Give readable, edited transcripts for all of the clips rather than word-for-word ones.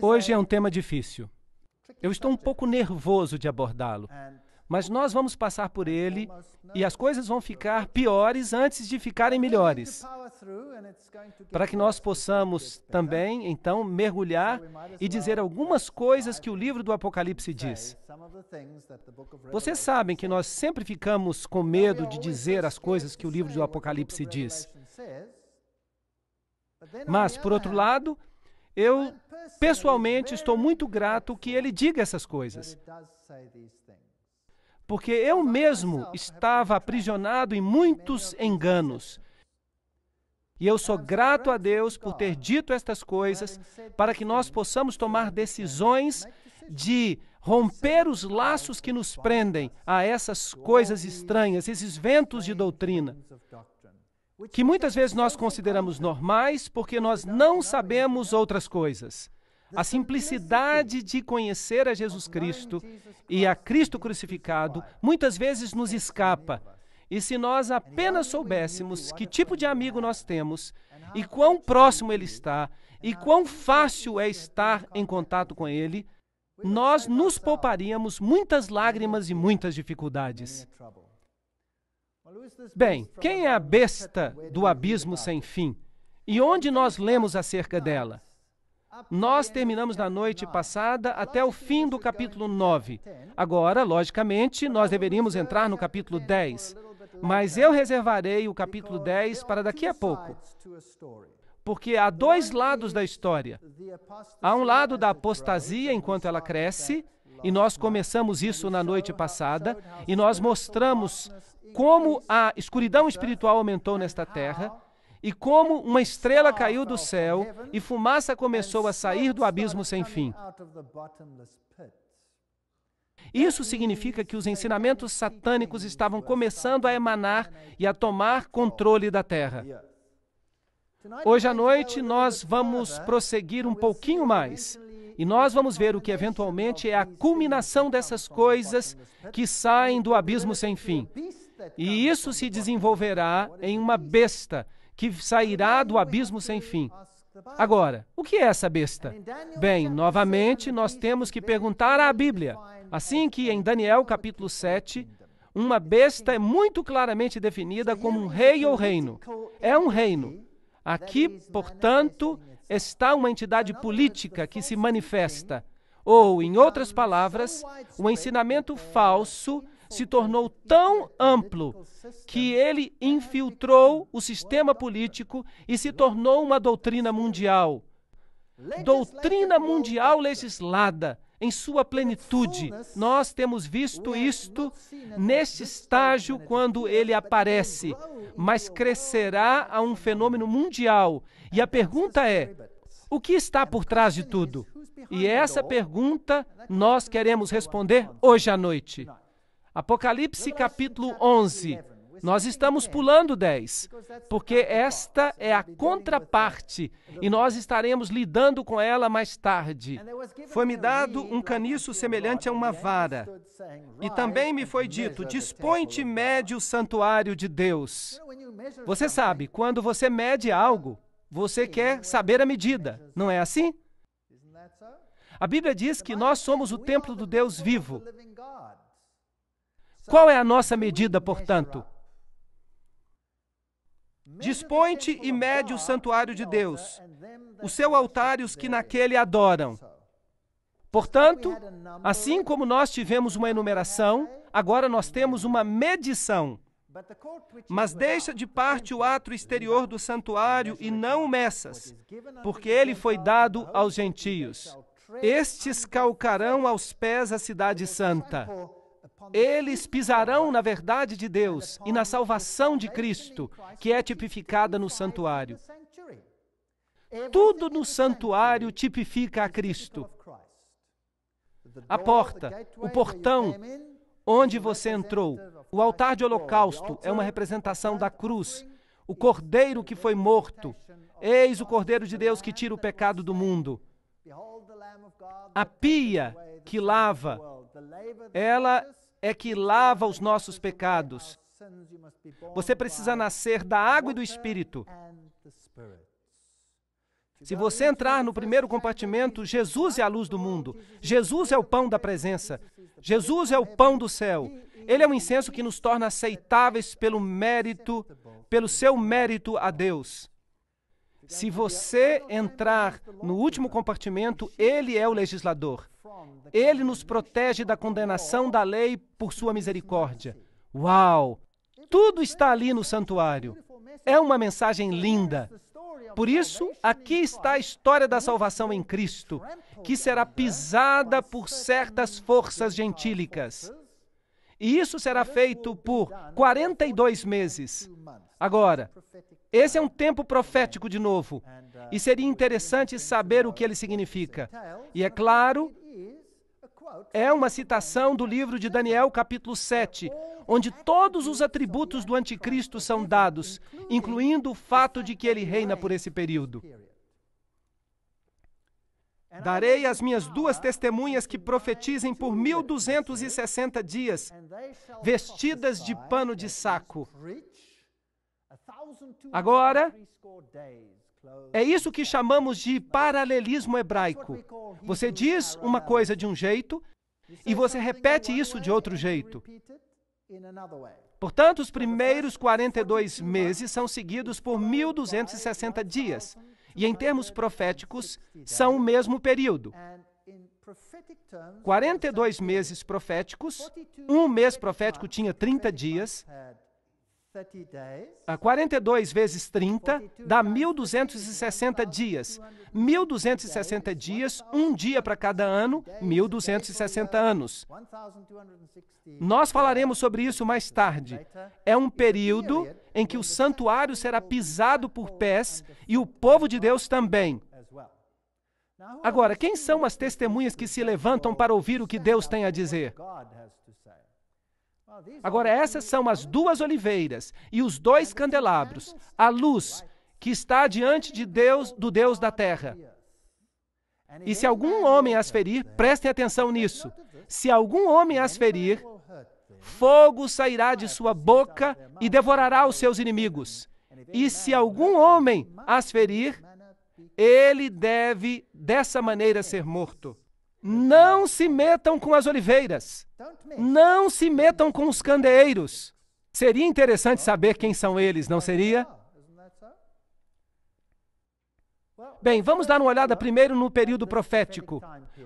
Hoje é um tema difícil. Eu estou um pouco nervoso de abordá-lo, mas nós vamos passar por ele e as coisas vão ficar piores antes de ficarem melhores, para que nós possamos também, então, mergulhar e dizer algumas coisas que o livro do Apocalipse diz. Vocês sabem que nós sempre ficamos com medo de dizer as coisas que o livro do Apocalipse diz. Mas, por outro lado, eu, pessoalmente, estou muito grato que ele diga essas coisas. Porque eu mesmo estava aprisionado em muitos enganos. E eu sou grato a Deus por ter dito estas coisas para que nós possamos tomar decisões de romper os laços que nos prendem a essas coisas estranhas, esses ventos de doutrina, que muitas vezes nós consideramos normais porque nós não sabemos outras coisas. A simplicidade de conhecer a Jesus Cristo e a Cristo crucificado muitas vezes nos escapa. E se nós apenas soubéssemos que tipo de amigo nós temos e quão próximo ele está e quão fácil é estar em contato com ele, nós nos pouparíamos muitas lágrimas e muitas dificuldades. Bem, quem é a besta do abismo sem fim? E onde nós lemos acerca dela? Nós terminamos na noite passada até o fim do capítulo 9. Agora, logicamente, nós deveríamos entrar no capítulo 10. Mas eu reservarei o capítulo 10 para daqui a pouco. Porque há dois lados da história. Há um lado da apostasia enquanto ela cresce, e nós começamos isso na noite passada, e nós mostramos como a escuridão espiritual aumentou nesta terra, e como uma estrela caiu do céu e fumaça começou a sair do abismo sem fim. Isso significa que os ensinamentos satânicos estavam começando a emanar e a tomar controle da terra. Hoje à noite nós vamos prosseguir um pouquinho mais e nós vamos ver o que eventualmente é a culminação dessas coisas que saem do abismo sem fim. E isso se desenvolverá em uma besta que sairá do abismo sem fim. Agora, o que é essa besta? Bem, novamente, nós temos que perguntar à Bíblia. Assim que em Daniel, capítulo 7, uma besta é muito claramente definida como um rei ou reino. É um reino. Aqui, portanto, está uma entidade política que se manifesta. Ou, em outras palavras, o ensinamento falso se tornou tão amplo que ele infiltrou o sistema político e se tornou uma doutrina mundial. Doutrina mundial legislada em sua plenitude. Nós temos visto isto neste estágio quando ele aparece, mas crescerá a um fenômeno mundial. E a pergunta é, o que está por trás de tudo? E essa pergunta nós queremos responder hoje à noite. Apocalipse capítulo 11. Nós estamos pulando 10, porque esta é a contraparte e nós estaremos lidando com ela mais tarde. Foi-me dado um caniço semelhante a uma vara, e também me foi dito, dispõe-te, mede o santuário de Deus. Você sabe, quando você mede algo, você quer saber a medida, não é assim? A Bíblia diz que nós somos o templo do Deus vivo. Qual é a nossa medida, portanto? Dispõe-te e mede o santuário de Deus, o seu altar e os que naquele adoram. Portanto, assim como nós tivemos uma enumeração, agora nós temos uma medição. Mas deixa de parte o átrio exterior do santuário e não o meças, porque ele foi dado aos gentios. Estes calcarão aos pés a cidade santa. Eles pisarão na verdade de Deus e na salvação de Cristo, que é tipificada no santuário. Tudo no santuário tipifica a Cristo. A porta, o portão, onde você entrou, o altar de holocausto é uma representação da cruz, o cordeiro que foi morto. Eis o Cordeiro de Deus que tira o pecado do mundo. A pia que lava, ela é que lava os nossos pecados. Você precisa nascer da água e do Espírito. Se você entrar no primeiro compartimento, Jesus é a luz do mundo. Jesus é o pão da presença. Jesus é o pão do céu. Ele é um incenso que nos torna aceitáveis pelo seu mérito a Deus. Se você entrar no último compartimento, ele é o legislador. Ele nos protege da condenação da lei por sua misericórdia. Uau! Tudo está ali no santuário. É uma mensagem linda. Por isso, aqui está a história da salvação em Cristo, que será pisada por certas forças gentílicas. E isso será feito por 42 meses. Agora, esse é um tempo profético de novo, e seria interessante saber o que ele significa. E é claro, é uma citação do livro de Daniel, capítulo 7, onde todos os atributos do anticristo são dados, incluindo o fato de que ele reina por esse período. Darei as minhas 2 testemunhas que profetizem por 1260 dias, vestidas de pano de saco. Agora, é isso que chamamos de paralelismo hebraico. Você diz uma coisa de um jeito e você repete isso de outro jeito. Portanto, os primeiros 42 meses são seguidos por 1260 dias. E em termos proféticos, são o mesmo período. 42 meses proféticos, um mês profético tinha 30 dias. 42 vezes 30 dá 1260 dias. 1260 dias, um dia para cada ano, 1260 anos. Nós falaremos sobre isso mais tarde. É um período em que o santuário será pisado por pés e o povo de Deus também. Agora, quem são as testemunhas que se levantam para ouvir o que Deus tem a dizer? Agora, essas são as 2 oliveiras e os 2 candelabros, a luz que está diante de Deus, do Deus da terra. E se algum homem as ferir, prestem atenção nisso, se algum homem as ferir, fogo sairá de sua boca e devorará os seus inimigos. E se algum homem as ferir, ele deve dessa maneira ser morto. Não se metam com as oliveiras. Não se metam com os candeeiros. Seria interessante saber quem são eles, não seria? Bem, vamos dar uma olhada primeiro no período profético,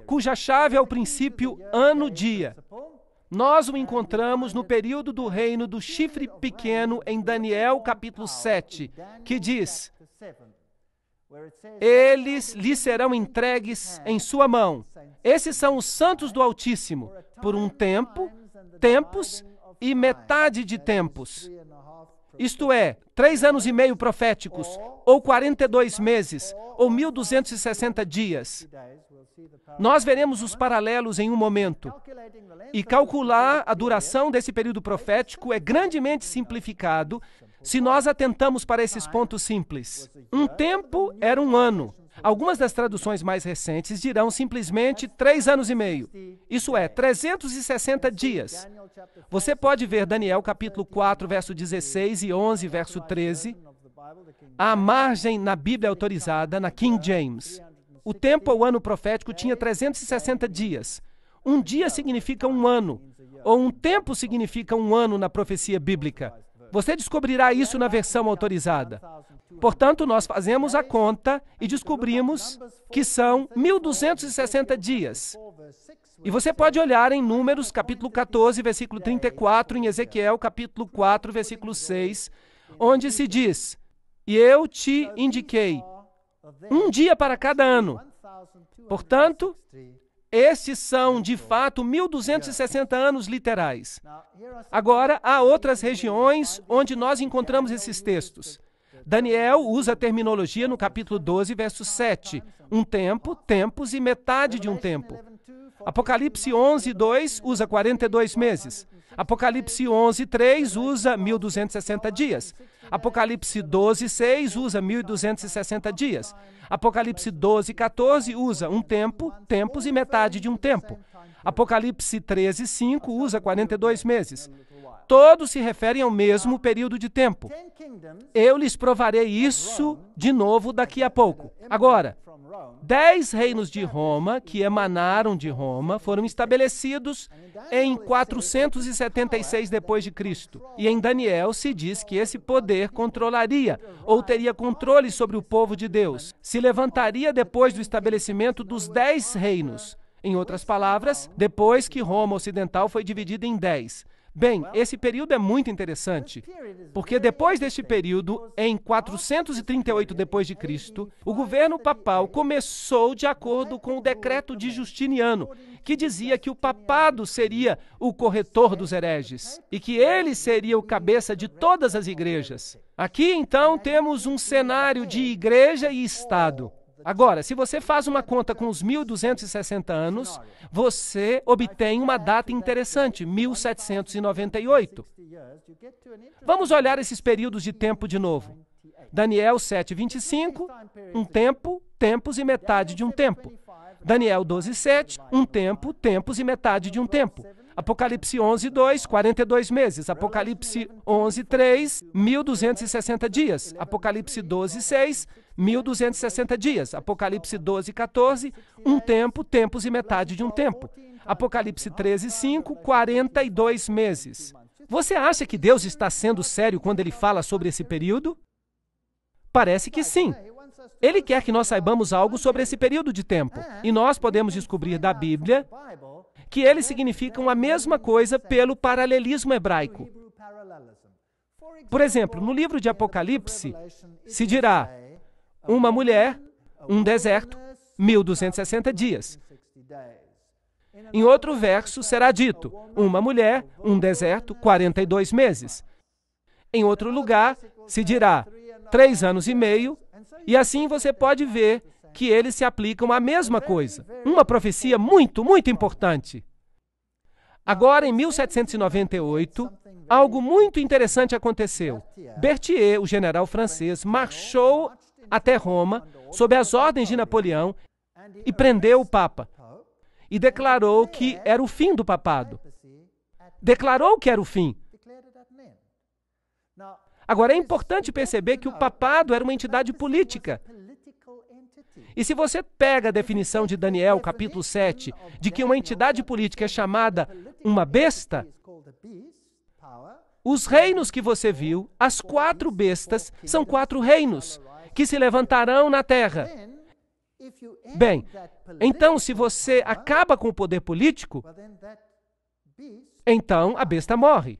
cuja chave é o princípio ano-dia. Nós o encontramos no período do reino do chifre pequeno em Daniel, capítulo 7, que diz: eles lhe serão entregues em sua mão. Esses são os santos do Altíssimo, por um tempo, tempos e metade de tempos. Isto é, 3 anos e meio proféticos, ou 42 meses, ou 1260 dias. Nós veremos os paralelos em um momento. E calcular a duração desse período profético é grandemente simplificado se nós atentamos para esses pontos simples. Um tempo era um ano. Algumas das traduções mais recentes dirão simplesmente 3 anos e meio. Isso é, 360 dias. Você pode ver Daniel capítulo 4, verso 16 e 11, verso 13. À margem na Bíblia autorizada, na King James. O tempo ou ano profético tinha 360 dias. Um dia significa um ano, ou um tempo significa um ano na profecia bíblica. Você descobrirá isso na versão autorizada. Portanto, nós fazemos a conta e descobrimos que são 1260 dias. E você pode olhar em Números, capítulo 14, versículo 34, em Ezequiel, capítulo 4, versículo 6, onde se diz: e eu te indiquei um dia para cada ano. Portanto, estes são, de fato, 1260 anos literais. Agora, há outras regiões onde nós encontramos esses textos. Daniel usa a terminologia no capítulo 12, verso 7. Um tempo, tempos e metade de um tempo. Apocalipse 11:2 usa 42 meses. Apocalipse 11:3 usa 1.260 dias. Apocalipse 12:6 usa 1.260 dias. Apocalipse 12:14 usa um tempo, tempos e metade de um tempo. Apocalipse 13:5 usa 42 meses. Todos se referem ao mesmo período de tempo. Eu lhes provarei isso de novo daqui a pouco. Agora, 10 reinos de Roma, que emanaram de Roma, foram estabelecidos em 476 d.C. E em Daniel se diz que esse poder controlaria, ou teria controle sobre o povo de Deus. Se levantaria depois do estabelecimento dos 10 reinos. Em outras palavras, depois que Roma Ocidental foi dividida em 10. Bem, esse período é muito interessante, porque depois deste período, em 438 d.C., o governo papal começou de acordo com o decreto de Justiniano, que dizia que o papado seria o corretor dos hereges e que ele seria o cabeça de todas as igrejas. Aqui, então, temos um cenário de igreja e Estado. Agora, se você faz uma conta com os 1.260 anos, você obtém uma data interessante, 1798. Vamos olhar esses períodos de tempo de novo. Daniel 7:25, um tempo, tempos e metade de um tempo. Daniel 12:7, um tempo, tempos e metade de um tempo. Apocalipse 11:2, 42 meses. Apocalipse 11:3, 1.260 dias. Apocalipse 12:6, 1.260 dias. Apocalipse 12:14, um tempo, tempos e metade de um tempo. Apocalipse 13:5, 42 meses. Você acha que Deus está sendo sério quando ele fala sobre esse período? Parece que sim. Ele quer que nós saibamos algo sobre esse período de tempo. E nós podemos descobrir da Bíblia que eles significam a mesma coisa pelo paralelismo hebraico. Por exemplo, no livro de Apocalipse, se dirá uma mulher, um deserto, 1.260 dias. Em outro verso será dito, uma mulher, um deserto, 42 meses. Em outro lugar se dirá 3 anos e meio, e assim você pode ver que eles se aplicam à mesma coisa. Uma profecia muito, muito importante. Agora, em 1798, algo muito interessante aconteceu. Berthier, o general francês, marchou até Roma, sob as ordens de Napoleão, e prendeu o Papa. E declarou que era o fim do papado. Declarou que era o fim. Agora, é importante perceber que o papado era uma entidade política. E se você pega a definição de Daniel, capítulo 7, de que uma entidade política é chamada uma besta, os reinos que você viu, as 4 bestas, são 4 reinos que se levantarão na terra. Bem, então, se você acaba com o poder político, então a besta morre.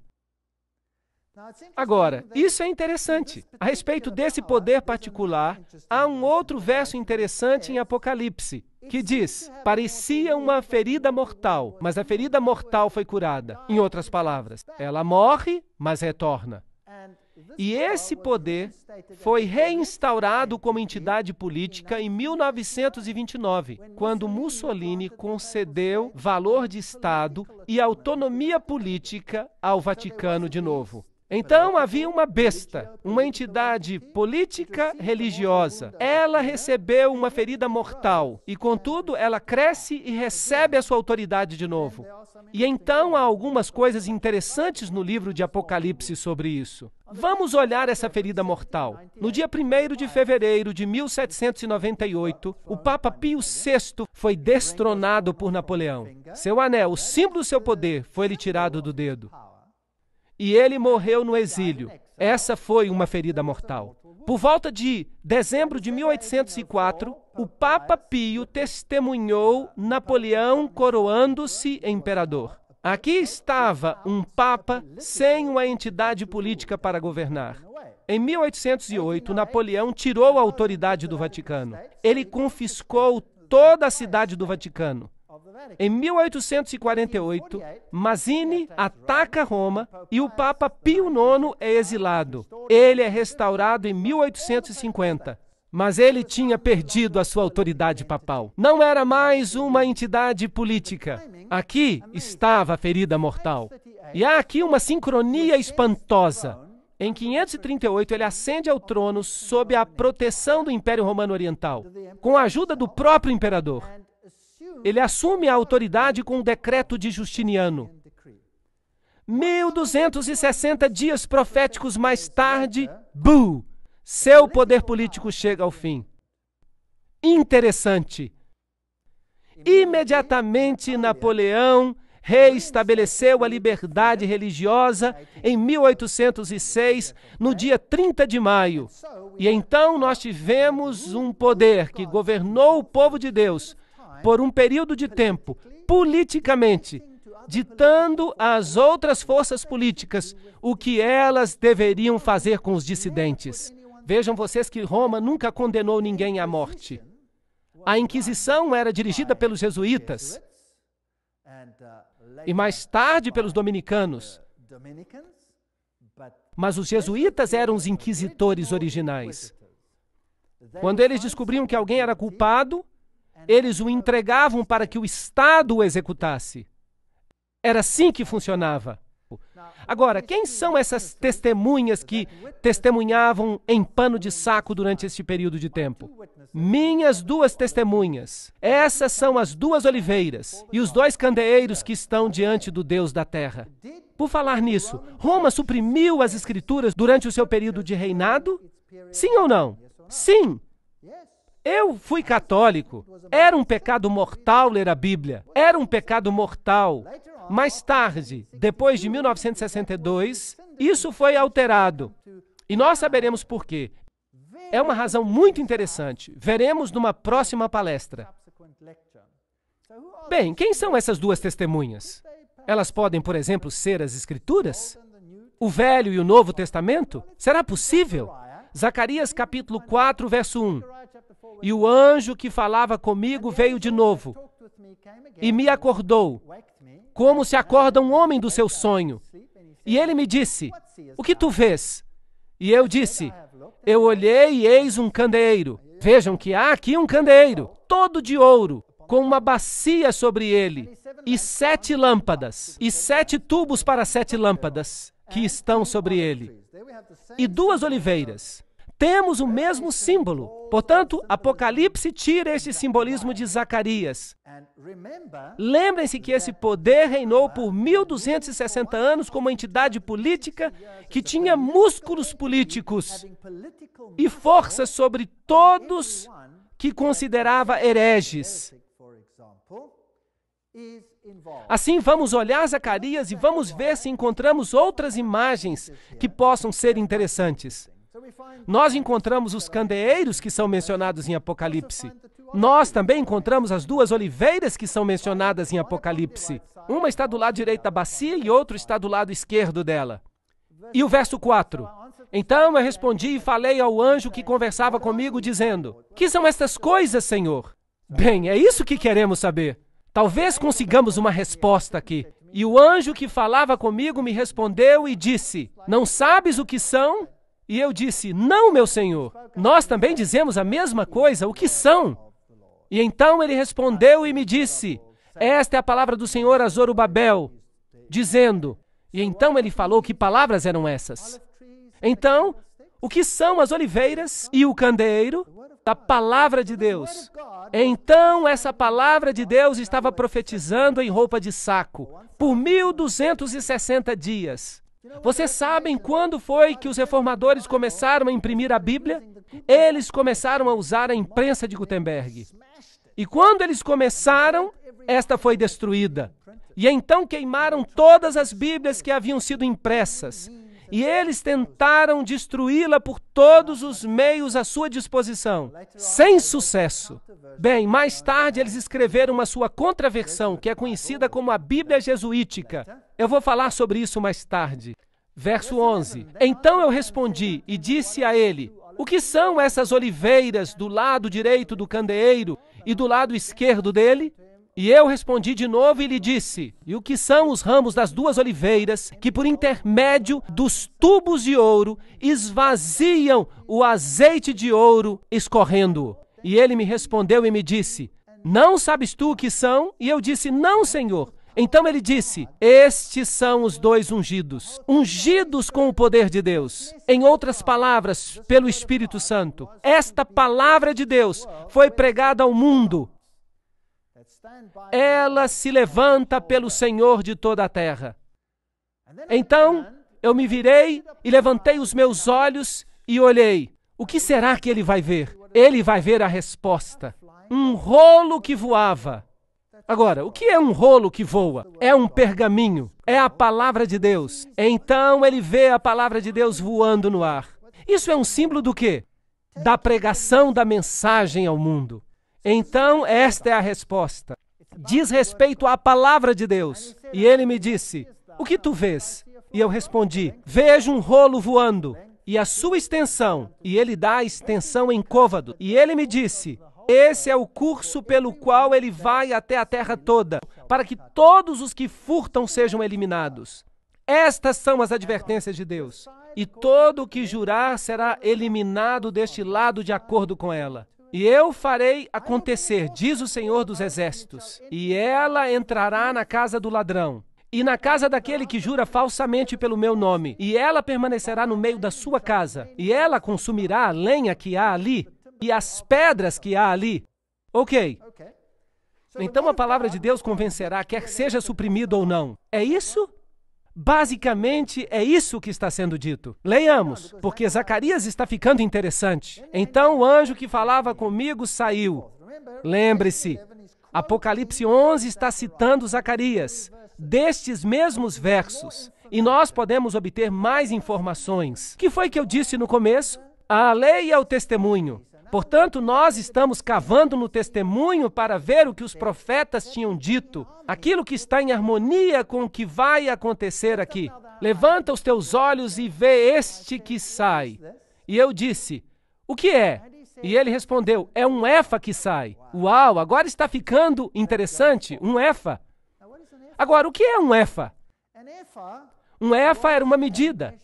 Agora, isso é interessante. A respeito desse poder particular, há um outro verso interessante em Apocalipse, que diz, parecia uma ferida mortal, mas a ferida mortal foi curada. Em outras palavras, ela morre, mas retorna. E esse poder foi reinstaurado como entidade política em 1929, quando Mussolini concedeu valor de Estado e autonomia política ao Vaticano de novo. Então havia uma besta, uma entidade política religiosa. Ela recebeu uma ferida mortal e, contudo, ela cresce e recebe a sua autoridade de novo. E então há algumas coisas interessantes no livro de Apocalipse sobre isso. Vamos olhar essa ferida mortal. No dia 1º de fevereiro de 1798, o Papa Pio VI foi destronado por Napoleão. Seu anel, o símbolo do seu poder, foi-lhe tirado do dedo. E ele morreu no exílio. Essa foi uma ferida mortal. Por volta de dezembro de 1804, o Papa Pio testemunhou Napoleão coroando-se imperador. Aqui estava um Papa sem uma entidade política para governar. Em 1808, Napoleão tirou a autoridade do Vaticano. Ele confiscou toda a cidade do Vaticano. Em 1848, Mazzini ataca Roma e o Papa Pio IX é exilado. Ele é restaurado em 1850. Mas ele tinha perdido a sua autoridade papal. Não era mais uma entidade política. Aqui estava a ferida mortal. E há aqui uma sincronia espantosa. Em 538, ele ascende ao trono sob a proteção do Império Romano Oriental, com a ajuda do próprio imperador. Ele assume a autoridade com o decreto de Justiniano. 1260 dias proféticos mais tarde, seu poder político chega ao fim. Interessante. Imediatamente, Napoleão reestabeleceu a liberdade religiosa em 1806, no dia 30 de maio. E então nós tivemos um poder que governou o povo de Deus por um período de tempo, politicamente, ditando às outras forças políticas o que elas deveriam fazer com os dissidentes. Vejam vocês que Roma nunca condenou ninguém à morte. A Inquisição era dirigida pelos jesuítas e mais tarde pelos dominicanos. Mas os jesuítas eram os inquisitores originais. Quando eles descobriam que alguém era culpado, eles o entregavam para que o Estado o executasse. Era assim que funcionava. Agora, quem são essas testemunhas que testemunhavam em pano de saco durante este período de tempo? Minhas duas testemunhas. Essas são as duas oliveiras e os dois candeeiros que estão diante do Deus da terra. Por falar nisso, Roma suprimiu as escrituras durante o seu período de reinado? Sim ou não? Sim. Eu fui católico. Era um pecado mortal ler a Bíblia. Era um pecado mortal. Mais tarde, depois de 1962, isso foi alterado. E nós saberemos por quê. É uma razão muito interessante. Veremos numa próxima palestra. Bem, quem são essas duas testemunhas? Elas podem, por exemplo, ser as Escrituras? O Velho e o Novo Testamento? Será possível? Zacarias capítulo 4, verso 1. E o anjo que falava comigo veio de novo e me acordou, como se acorda um homem do seu sonho. E ele me disse, o que tu vês? E eu disse, eu olhei e eis um candeeiro. Vejam que há aqui um candeeiro, todo de ouro, com uma bacia sobre ele, e 7 lâmpadas, e 7 tubos para 7 lâmpadas que estão sobre ele, e 2 oliveiras. Temos o mesmo símbolo. Portanto, Apocalipse tira este simbolismo de Zacarias. Lembrem-se que esse poder reinou por 1260 anos como uma entidade política que tinha músculos políticos e força sobre todos que considerava hereges. Assim, vamos olhar Zacarias e vamos ver se encontramos outras imagens que possam ser interessantes. Nós encontramos os candeeiros que são mencionados em Apocalipse. Nós também encontramos as 2 oliveiras que são mencionadas em Apocalipse. Uma está do lado direito da bacia e outra está do lado esquerdo dela. E o verso 4. Então eu respondi e falei ao anjo que conversava comigo, dizendo, que são estas coisas, Senhor? Bem, é isso que queremos saber. Talvez consigamos uma resposta aqui. E o anjo que falava comigo me respondeu e disse, não sabes o que são? E eu disse, não, meu Senhor. Nós também dizemos a mesma coisa, o que são? E então ele respondeu e me disse, esta é a palavra do Senhor a Zorobabel, dizendo, e então ele falou que palavras eram essas. Então, o que são as oliveiras e o candeeiro? A palavra de Deus. Então, essa palavra de Deus estava profetizando em roupa de saco, por 1260 dias. Vocês sabem quando foi que os reformadores começaram a imprimir a Bíblia? Eles começaram a usar a imprensa de Gutenberg. E quando eles começaram, esta foi destruída. E então queimaram todas as Bíblias que haviam sido impressas. E eles tentaram destruí-la por todos os meios à sua disposição, sem sucesso. Bem, mais tarde eles escreveram uma sua contraversão, que é conhecida como a Bíblia Jesuítica. Eu vou falar sobre isso mais tarde. Verso 11. Então eu respondi e disse a ele, o que são essas oliveiras do lado direito do candeeiro e do lado esquerdo dele? E eu respondi de novo e lhe disse: e o que são os ramos das duas oliveiras, que por intermédio dos tubos de ouro esvaziam o azeite de ouro escorrendo? E ele me respondeu e me disse: não sabes tu o que são? E eu disse: não, Senhor. Então ele disse: estes são os dois ungidos, ungidos com o poder de Deus. Em outras palavras, pelo Espírito Santo. Esta palavra de Deus foi pregada ao mundo. Ela se levanta pelo Senhor de toda a terra. Então, eu me virei e levantei os meus olhos e olhei. O que será que ele vai ver? Ele vai ver a resposta. Um rolo que voava. Agora, o que é um rolo que voa? É um pergaminho. É a palavra de Deus. Então ele vê a palavra de Deus voando no ar. Isso é um símbolo do quê? Da pregação da mensagem ao mundo. Então, esta é a resposta. Diz respeito à palavra de Deus. E ele me disse: o que tu vês? E eu respondi: vejo um rolo voando. E a sua extensão. E ele dá a extensão em côvado. E ele me disse: esse é o curso pelo qual ele vai até a terra toda, para que todos os que furtam sejam eliminados. Estas são as advertências de Deus. E todo o que jurar será eliminado deste lado de acordo com ela. E eu farei acontecer, diz o Senhor dos Exércitos, e ela entrará na casa do ladrão, e na casa daquele que jura falsamente pelo meu nome, e ela permanecerá no meio da sua casa, e ela consumirá a lenha que há ali, e as pedras que há ali. Ok. Então a palavra de Deus convencerá, quer seja suprimido ou não. É isso? Basicamente, é isso que está sendo dito. Leiamos, porque Zacarias está ficando interessante. Então o anjo que falava comigo saiu. Lembre-se, Apocalipse 11 está citando Zacarias, destes mesmos versos. E nós podemos obter mais informações. O que foi que eu disse no começo? A lei é o testemunho. Portanto, nós estamos cavando no testemunho para ver o que os profetas tinham dito, aquilo que está em harmonia com o que vai acontecer aqui. Levanta os teus olhos e vê este que sai. E eu disse: o que é? E ele respondeu: é um efa que sai. Uau, agora está ficando interessante, um efa. Agora, o que é um efa? Um efa era uma medida.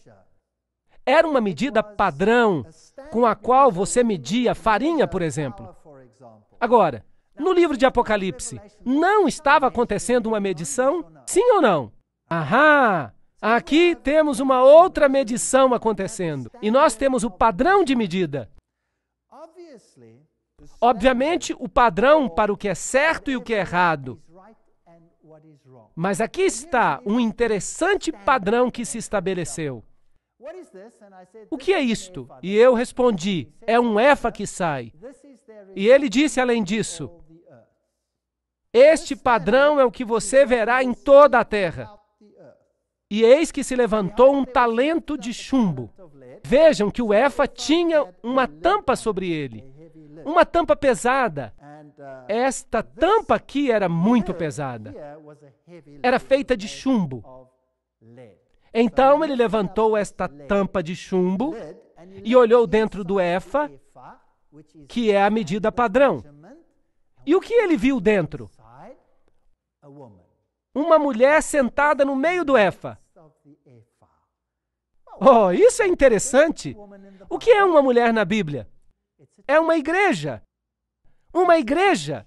Era uma medida padrão com a qual você media farinha, por exemplo. Agora, no livro de Apocalipse, não estava acontecendo uma medição? Sim ou não? Ahá! Aqui temos uma outra medição acontecendo. E nós temos o padrão de medida. Obviamente, o padrão para o que é certo e o que é errado. Mas aqui está um interessante padrão que se estabeleceu. O que é isto? E eu respondi: é um efa que sai. E ele disse além disso: este padrão é o que você verá em toda a terra. E eis que se levantou um talento de chumbo. Vejam que o efa tinha uma tampa sobre ele. Uma tampa pesada. Esta tampa aqui era muito pesada. Era feita de chumbo. Então ele levantou esta tampa de chumbo e olhou dentro do efa, que é a medida padrão. E o que ele viu dentro? Uma mulher sentada no meio do efa. Oh, isso é interessante. O que é uma mulher na Bíblia? É uma igreja. Uma igreja.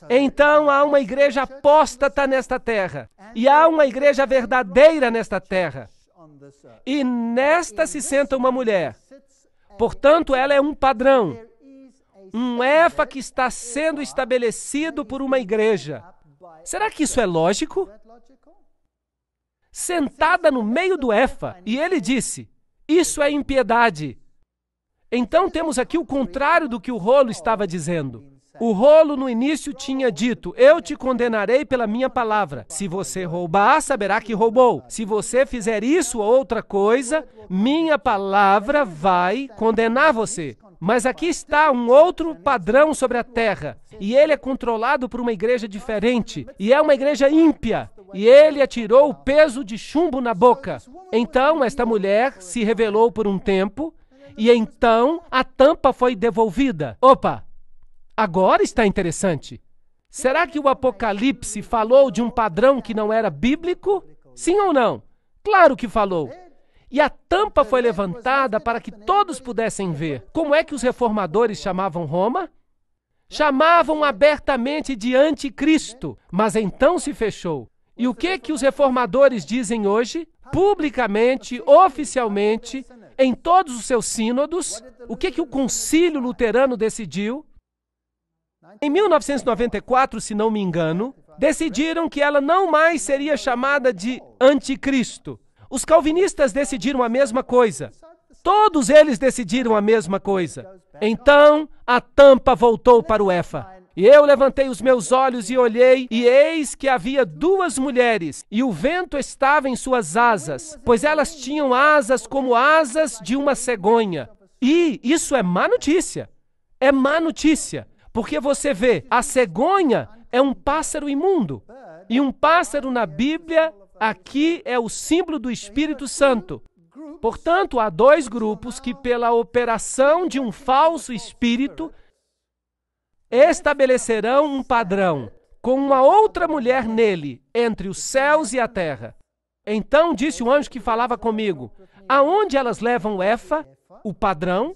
Então há uma igreja apóstata nesta terra. E há uma igreja verdadeira nesta terra. E nesta se senta uma mulher. Portanto, ela é um padrão. Um efa que está sendo estabelecido por uma igreja. Será que isso é lógico? Sentada no meio do efa. E ele disse: isso é impiedade. Então temos aqui o contrário do que o rolo estava dizendo. O rolo no início tinha dito: eu te condenarei pela minha palavra. Se você roubar, saberá que roubou. Se você fizer isso ou outra coisa, minha palavra vai condenar você. Mas aqui está um outro padrão sobre a terra. E ele é controlado por uma igreja diferente. E é uma igreja ímpia. E ele atirou o peso de chumbo na boca. Então esta mulher se revelou por um tempo. E então a tampa foi devolvida. Opa! Agora está interessante. Será que o Apocalipse falou de um padrão que não era bíblico? Sim ou não? Claro que falou. E a tampa foi levantada para que todos pudessem ver. Como é que os reformadores chamavam Roma? Chamavam abertamente de anticristo, mas então se fechou. E o que os reformadores dizem hoje? Publicamente, oficialmente, em todos os seus sínodos, o que o concílio luterano decidiu? Em 1994, se não me engano, decidiram que ela não mais seria chamada de anticristo. Os calvinistas decidiram a mesma coisa. Todos eles decidiram a mesma coisa. Então, a tampa voltou para o Efa. E eu levantei os meus olhos e olhei, e eis que havia duas mulheres, e o vento estava em suas asas, pois elas tinham asas como asas de uma cegonha. E isso é má notícia. É má notícia, porque você vê, a cegonha é um pássaro imundo. E um pássaro na Bíblia, aqui é o símbolo do Espírito Santo. Portanto, há dois grupos que, pela operação de um falso espírito, estabelecerão um padrão com uma outra mulher nele, entre os céus e a terra. Então disse o anjo que falava comigo, aonde elas levam o Efa, o padrão?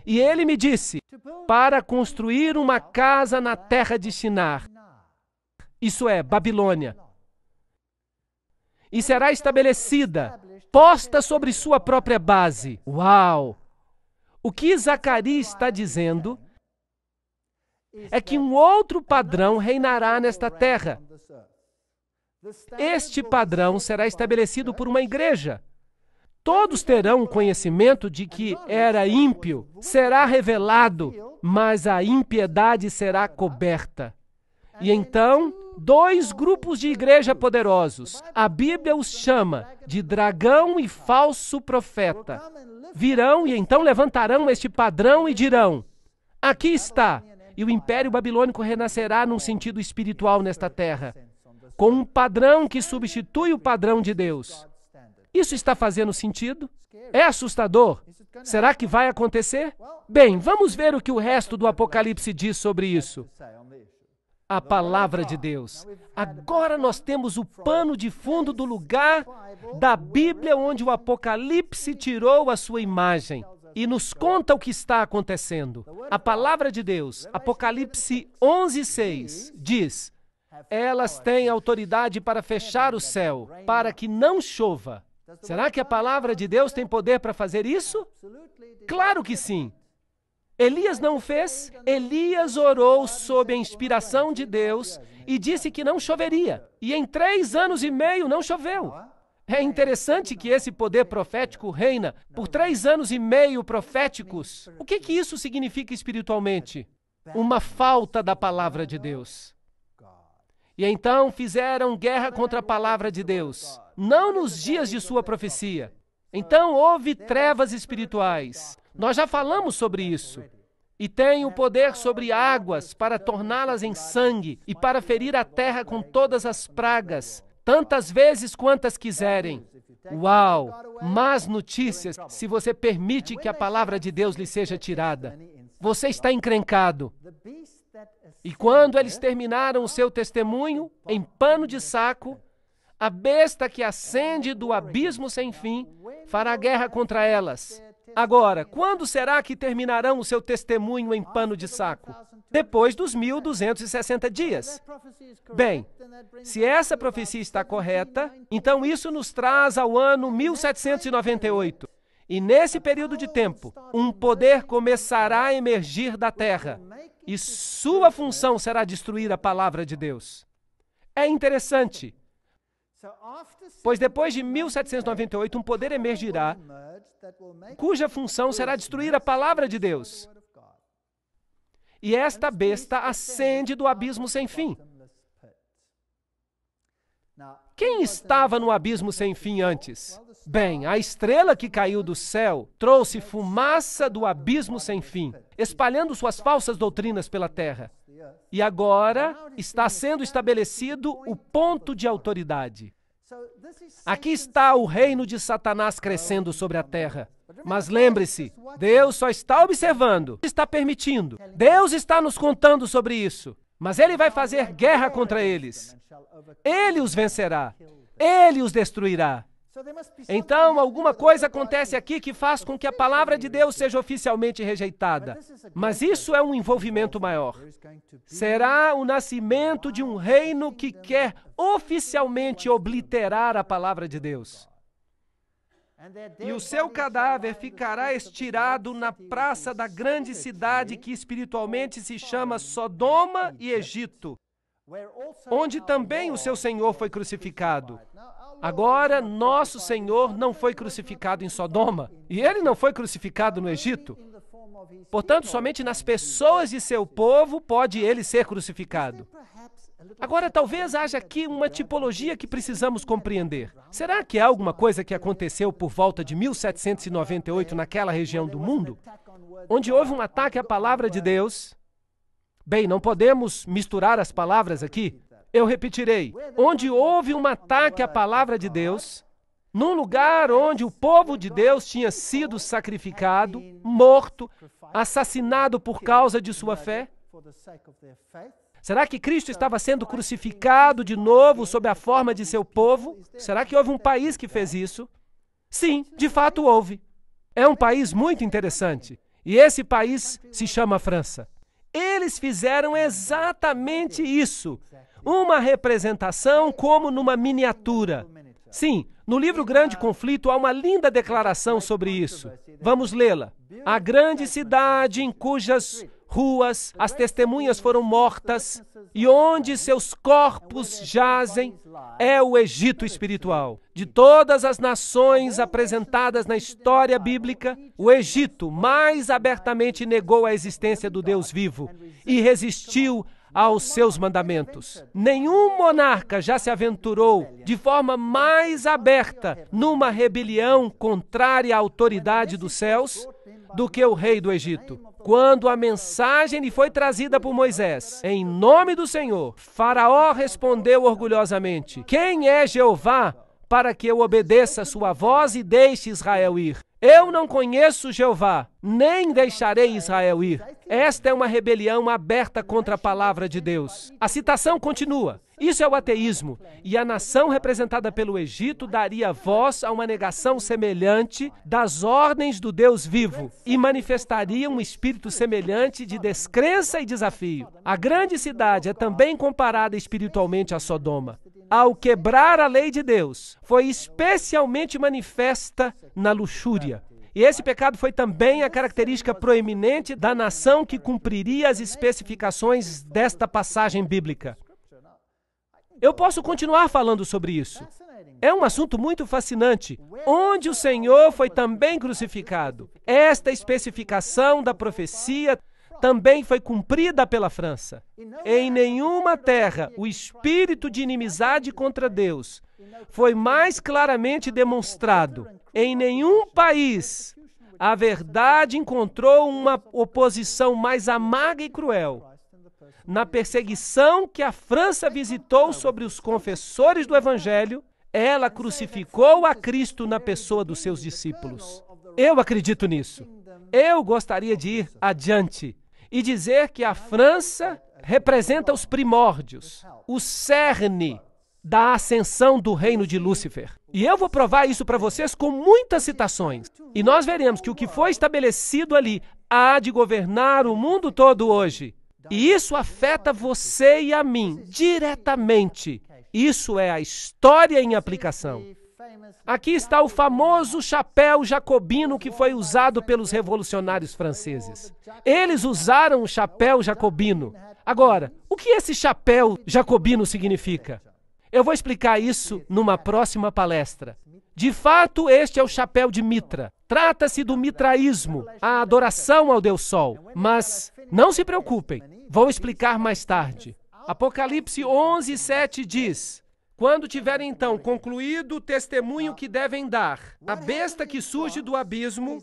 E ele me disse, para construir uma casa na terra de Shinar, isso é, Babilônia. E será estabelecida, posta sobre sua própria base. Uau! O que Zacarias está dizendo é que um outro padrão reinará nesta terra. Este padrão será estabelecido por uma igreja. Todos terão o conhecimento de que era ímpio, será revelado, mas a impiedade será coberta. E então, dois grupos de igreja poderosos, a Bíblia os chama de dragão e falso profeta, virão e então levantarão este padrão e dirão, aqui está, e o Império Babilônico renascerá num sentido espiritual nesta terra, com um padrão que substitui o padrão de Deus. Isso está fazendo sentido? É assustador? Será que vai acontecer? Bem, vamos ver o que o resto do Apocalipse diz sobre isso. A palavra de Deus. Agora nós temos o pano de fundo do lugar da Bíblia onde o Apocalipse tirou a sua imagem e nos conta o que está acontecendo. A palavra de Deus, Apocalipse 11:6, diz, elas têm autoridade para fechar o céu, para que não chova. Será que a palavra de Deus tem poder para fazer isso? Claro que sim. Elias não o fez? Elias orou sob a inspiração de Deus e disse que não choveria. E em 3 anos e meio não choveu. É interessante que esse poder profético reina por 3 anos e meio proféticos. O que isso significa espiritualmente? Uma falta da palavra de Deus. E então fizeram guerra contra a palavra de Deus, não nos dias de sua profecia. Então houve trevas espirituais. Nós já falamos sobre isso. E tem o poder sobre águas para torná-las em sangue e para ferir a terra com todas as pragas, tantas vezes quantas quiserem. Uau! Más notícias se você permite que a palavra de Deus lhe seja tirada. Você está encrencado. E quando eles terminaram o seu testemunho, em pano de saco, a besta que ascende do abismo sem fim fará guerra contra elas. Agora, quando será que terminarão o seu testemunho em pano de saco? Depois dos 1260 dias. Bem, se essa profecia está correta, então isso nos traz ao ano 1798. E nesse período de tempo, um poder começará a emergir da terra. E sua função será destruir a palavra de Deus. É interessante, pois depois de 1798, um poder emergirá, cuja função será destruir a palavra de Deus. E esta besta ascende do abismo sem fim. Quem estava no abismo sem fim antes? Bem, a estrela que caiu do céu trouxe fumaça do abismo sem fim, espalhando suas falsas doutrinas pela terra. E agora está sendo estabelecido o ponto de autoridade. Aqui está o reino de Satanás crescendo sobre a terra. Mas lembre-se, Deus só está observando, está permitindo. Deus está nos contando sobre isso. Mas ele vai fazer guerra contra eles. Ele os vencerá. Ele os destruirá. Então, alguma coisa acontece aqui que faz com que a palavra de Deus seja oficialmente rejeitada. Mas isso é um envolvimento maior. Será o nascimento de um reino que quer oficialmente obliterar a palavra de Deus. E o seu cadáver ficará estirado na praça da grande cidade que espiritualmente se chama Sodoma e Egito, onde também o seu Senhor foi crucificado. Agora, nosso Senhor não foi crucificado em Sodoma, e ele não foi crucificado no Egito. Portanto, somente nas pessoas de seu povo pode ele ser crucificado. Agora, talvez haja aqui uma tipologia que precisamos compreender. Será que há alguma coisa que aconteceu por volta de 1798 naquela região do mundo, onde houve um ataque à palavra de Deus? Bem, não podemos misturar as palavras aqui. Eu repetirei, onde houve um ataque à palavra de Deus, num lugar onde o povo de Deus tinha sido sacrificado, morto, assassinado por causa de sua fé? Será que Cristo estava sendo crucificado de novo sob a forma de seu povo? Será que houve um país que fez isso? Sim, de fato houve. É um país muito interessante. E esse país se chama França. Eles fizeram exatamente isso. Uma representação como numa miniatura. Sim, no livro Grande Conflito há uma linda declaração sobre isso. Vamos lê-la. A grande cidade em cujas ruas as testemunhas foram mortas e onde seus corpos jazem é o Egito espiritual. De todas as nações apresentadas na história bíblica, o Egito mais abertamente negou a existência do Deus vivo e resistiu aos seus mandamentos. Nenhum monarca já se aventurou de forma mais aberta numa rebelião contrária à autoridade dos céus do que o rei do Egito. Quando a mensagem lhe foi trazida por Moisés, em nome do Senhor, Faraó respondeu orgulhosamente: quem é Jeová para que eu obedeça sua voz e deixe Israel ir? Eu não conheço Jeová, nem deixarei Israel ir. Esta é uma rebelião aberta contra a palavra de Deus. A citação continua. Isso é o ateísmo. E a nação representada pelo Egito daria voz a uma negação semelhante das ordens do Deus vivo e manifestaria um espírito semelhante de descrença e desafio. A grande cidade é também comparada espiritualmente a Sodoma. Ao quebrar a lei de Deus, foi especialmente manifesta na luxúria. E esse pecado foi também a característica proeminente da nação que cumpriria as especificações desta passagem bíblica. Eu posso continuar falando sobre isso. É um assunto muito fascinante, onde o Senhor foi também crucificado. Esta especificação da profecia também foi cumprida pela França. Em nenhuma terra o espírito de inimizade contra Deus foi mais claramente demonstrado. Em nenhum país a verdade encontrou uma oposição mais amarga e cruel. Na perseguição que a França visitou sobre os confessores do Evangelho, ela crucificou a Cristo na pessoa dos seus discípulos. Eu acredito nisso. Eu gostaria de ir adiante e dizer que a França representa os primórdios, o cerne da ascensão do reino de Lúcifer. E eu vou provar isso para vocês com muitas citações. E nós veremos que o que foi estabelecido ali há de governar o mundo todo hoje. E isso afeta você e a mim diretamente. Isso é a história em aplicação. Aqui está o famoso chapéu jacobino que foi usado pelos revolucionários franceses. Eles usaram o chapéu jacobino. Agora, o que esse chapéu jacobino significa? Eu vou explicar isso numa próxima palestra. De fato, este é o chapéu de Mitra. Trata-se do mitraísmo, a adoração ao Deus Sol. Mas não se preocupem, vou explicar mais tarde. Apocalipse 11:7 diz: quando tiverem então concluído o testemunho que devem dar, a besta que surge do abismo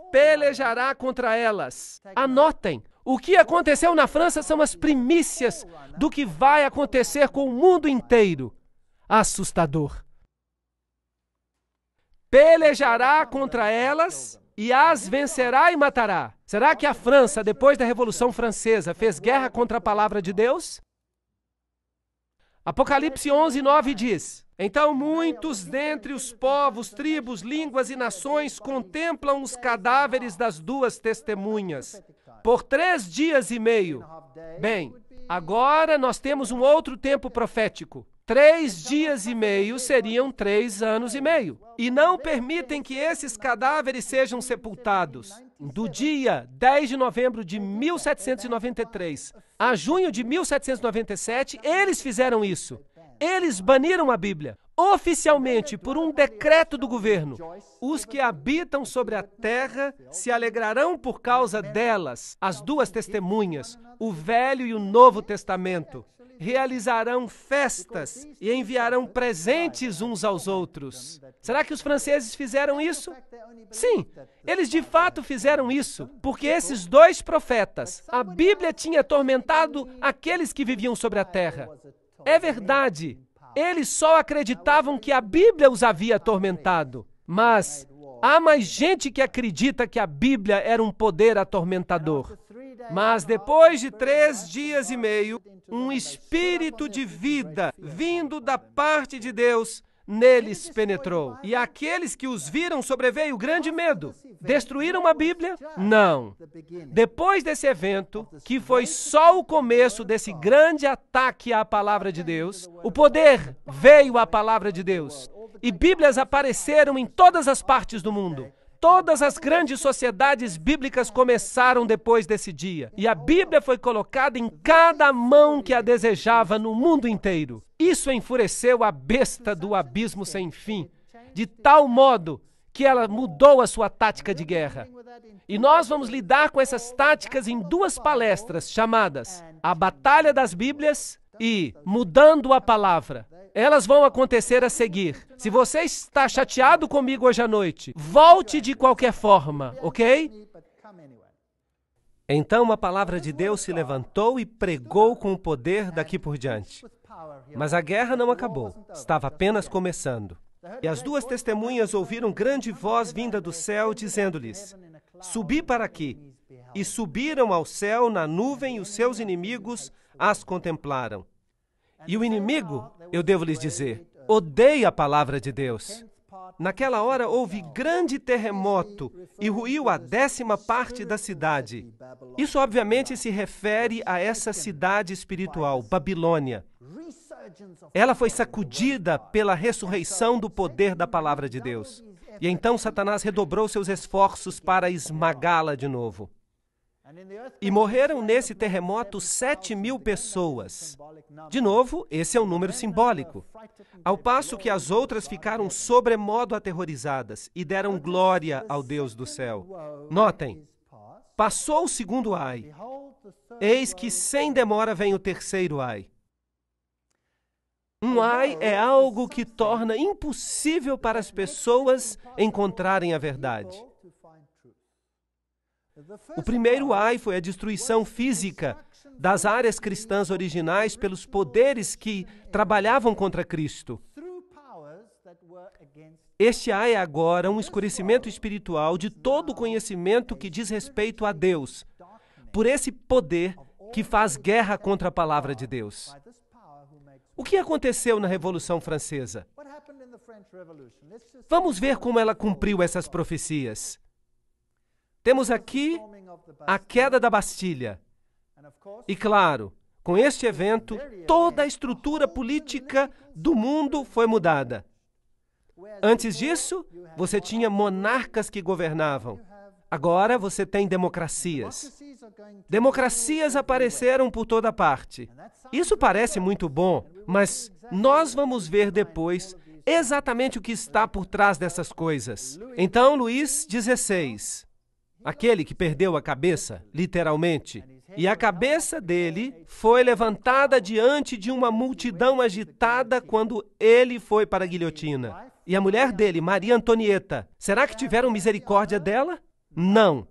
pelejará contra elas. Anotem, o que aconteceu na França são as primícias do que vai acontecer com o mundo inteiro. Assustador. Pelejará contra elas e as vencerá e matará. Será que a França, depois da Revolução Francesa, fez guerra contra a palavra de Deus? Apocalipse 11:9 diz: então muitos dentre os povos, tribos, línguas e nações contemplam os cadáveres das duas testemunhas por 3 dias e meio. Bem, agora nós temos um outro tempo profético. 3 dias e meio seriam 3 anos e meio. E não permitem que esses cadáveres sejam sepultados. Do dia 10 de novembro de 1793 a junho de 1797, eles fizeram isso. Eles baniram a Bíblia. Oficialmente, por um decreto do governo, os que habitam sobre a terra se alegrarão por causa delas, as duas testemunhas, o Velho e o Novo Testamento. Realizarão festas e enviarão presentes uns aos outros. Será que os franceses fizeram isso? Sim, eles de fato fizeram isso, porque esses 2 profetas, a Bíblia tinha atormentado aqueles que viviam sobre a terra. É verdade, eles só acreditavam que a Bíblia os havia atormentado, mas há mais gente que acredita que a Bíblia era um poder atormentador. Mas depois de 3 dias e meio, um espírito de vida vindo da parte de Deus neles penetrou. E àqueles que os viram sobreveio grande medo. Destruíram a Bíblia? Não. Depois desse evento, que foi só o começo desse grande ataque à palavra de Deus, o poder veio à palavra de Deus. E Bíblias apareceram em todas as partes do mundo. Todas as grandes sociedades bíblicas começaram depois desse dia. E a Bíblia foi colocada em cada mão que a desejava no mundo inteiro. Isso enfureceu a besta do abismo sem fim, de tal modo que ela mudou a sua tática de guerra. E nós vamos lidar com essas táticas em 2 palestras chamadas A Batalha das Bíblias e Mudando a Palavra. Elas vão acontecer a seguir. Se você está chateado comigo hoje à noite, volte de qualquer forma, ok? Então a palavra de Deus se levantou e pregou com o poder daqui por diante. Mas a guerra não acabou, estava apenas começando. E as 2 testemunhas ouviram grande voz vinda do céu, dizendo-lhes: subi para aqui. E subiram ao céu na nuvem, e os seus inimigos as contemplaram. E o inimigo, eu devo lhes dizer, odeia a palavra de Deus. Naquela hora houve grande terremoto e ruiu a 10ª parte da cidade. Isso obviamente se refere a essa cidade espiritual, Babilônia. Ela foi sacudida pela ressurreição do poder da palavra de Deus. E então Satanás redobrou seus esforços para esmagá-la de novo. E morreram nesse terremoto 7.000 pessoas. De novo, esse é um número simbólico. Ao passo que as outras ficaram sobremodo aterrorizadas e deram glória ao Deus do céu. Notem, passou o 2º ai. Eis que sem demora vem o 3º ai. Um ai é algo que torna impossível para as pessoas encontrarem a verdade. O primeiro ai foi a destruição física das áreas cristãs originais pelos poderes que trabalhavam contra Cristo. Este ai é agora um escurecimento espiritual de todo o conhecimento que diz respeito a Deus, por esse poder que faz guerra contra a palavra de Deus. O que aconteceu na Revolução Francesa? Vamos ver como ela cumpriu essas profecias. Temos aqui a queda da Bastilha. E claro, com este evento, toda a estrutura política do mundo foi mudada. Antes disso, você tinha monarcas que governavam. Agora você tem democracias. Democracias apareceram por toda parte. Isso parece muito bom, mas nós vamos ver depois exatamente o que está por trás dessas coisas. Então, Luís XVI, aquele que perdeu a cabeça, literalmente, e a cabeça dele foi levantada diante de uma multidão agitada quando ele foi para a guilhotina. E a mulher dele, Maria Antonieta, será que tiveram misericórdia dela? Não.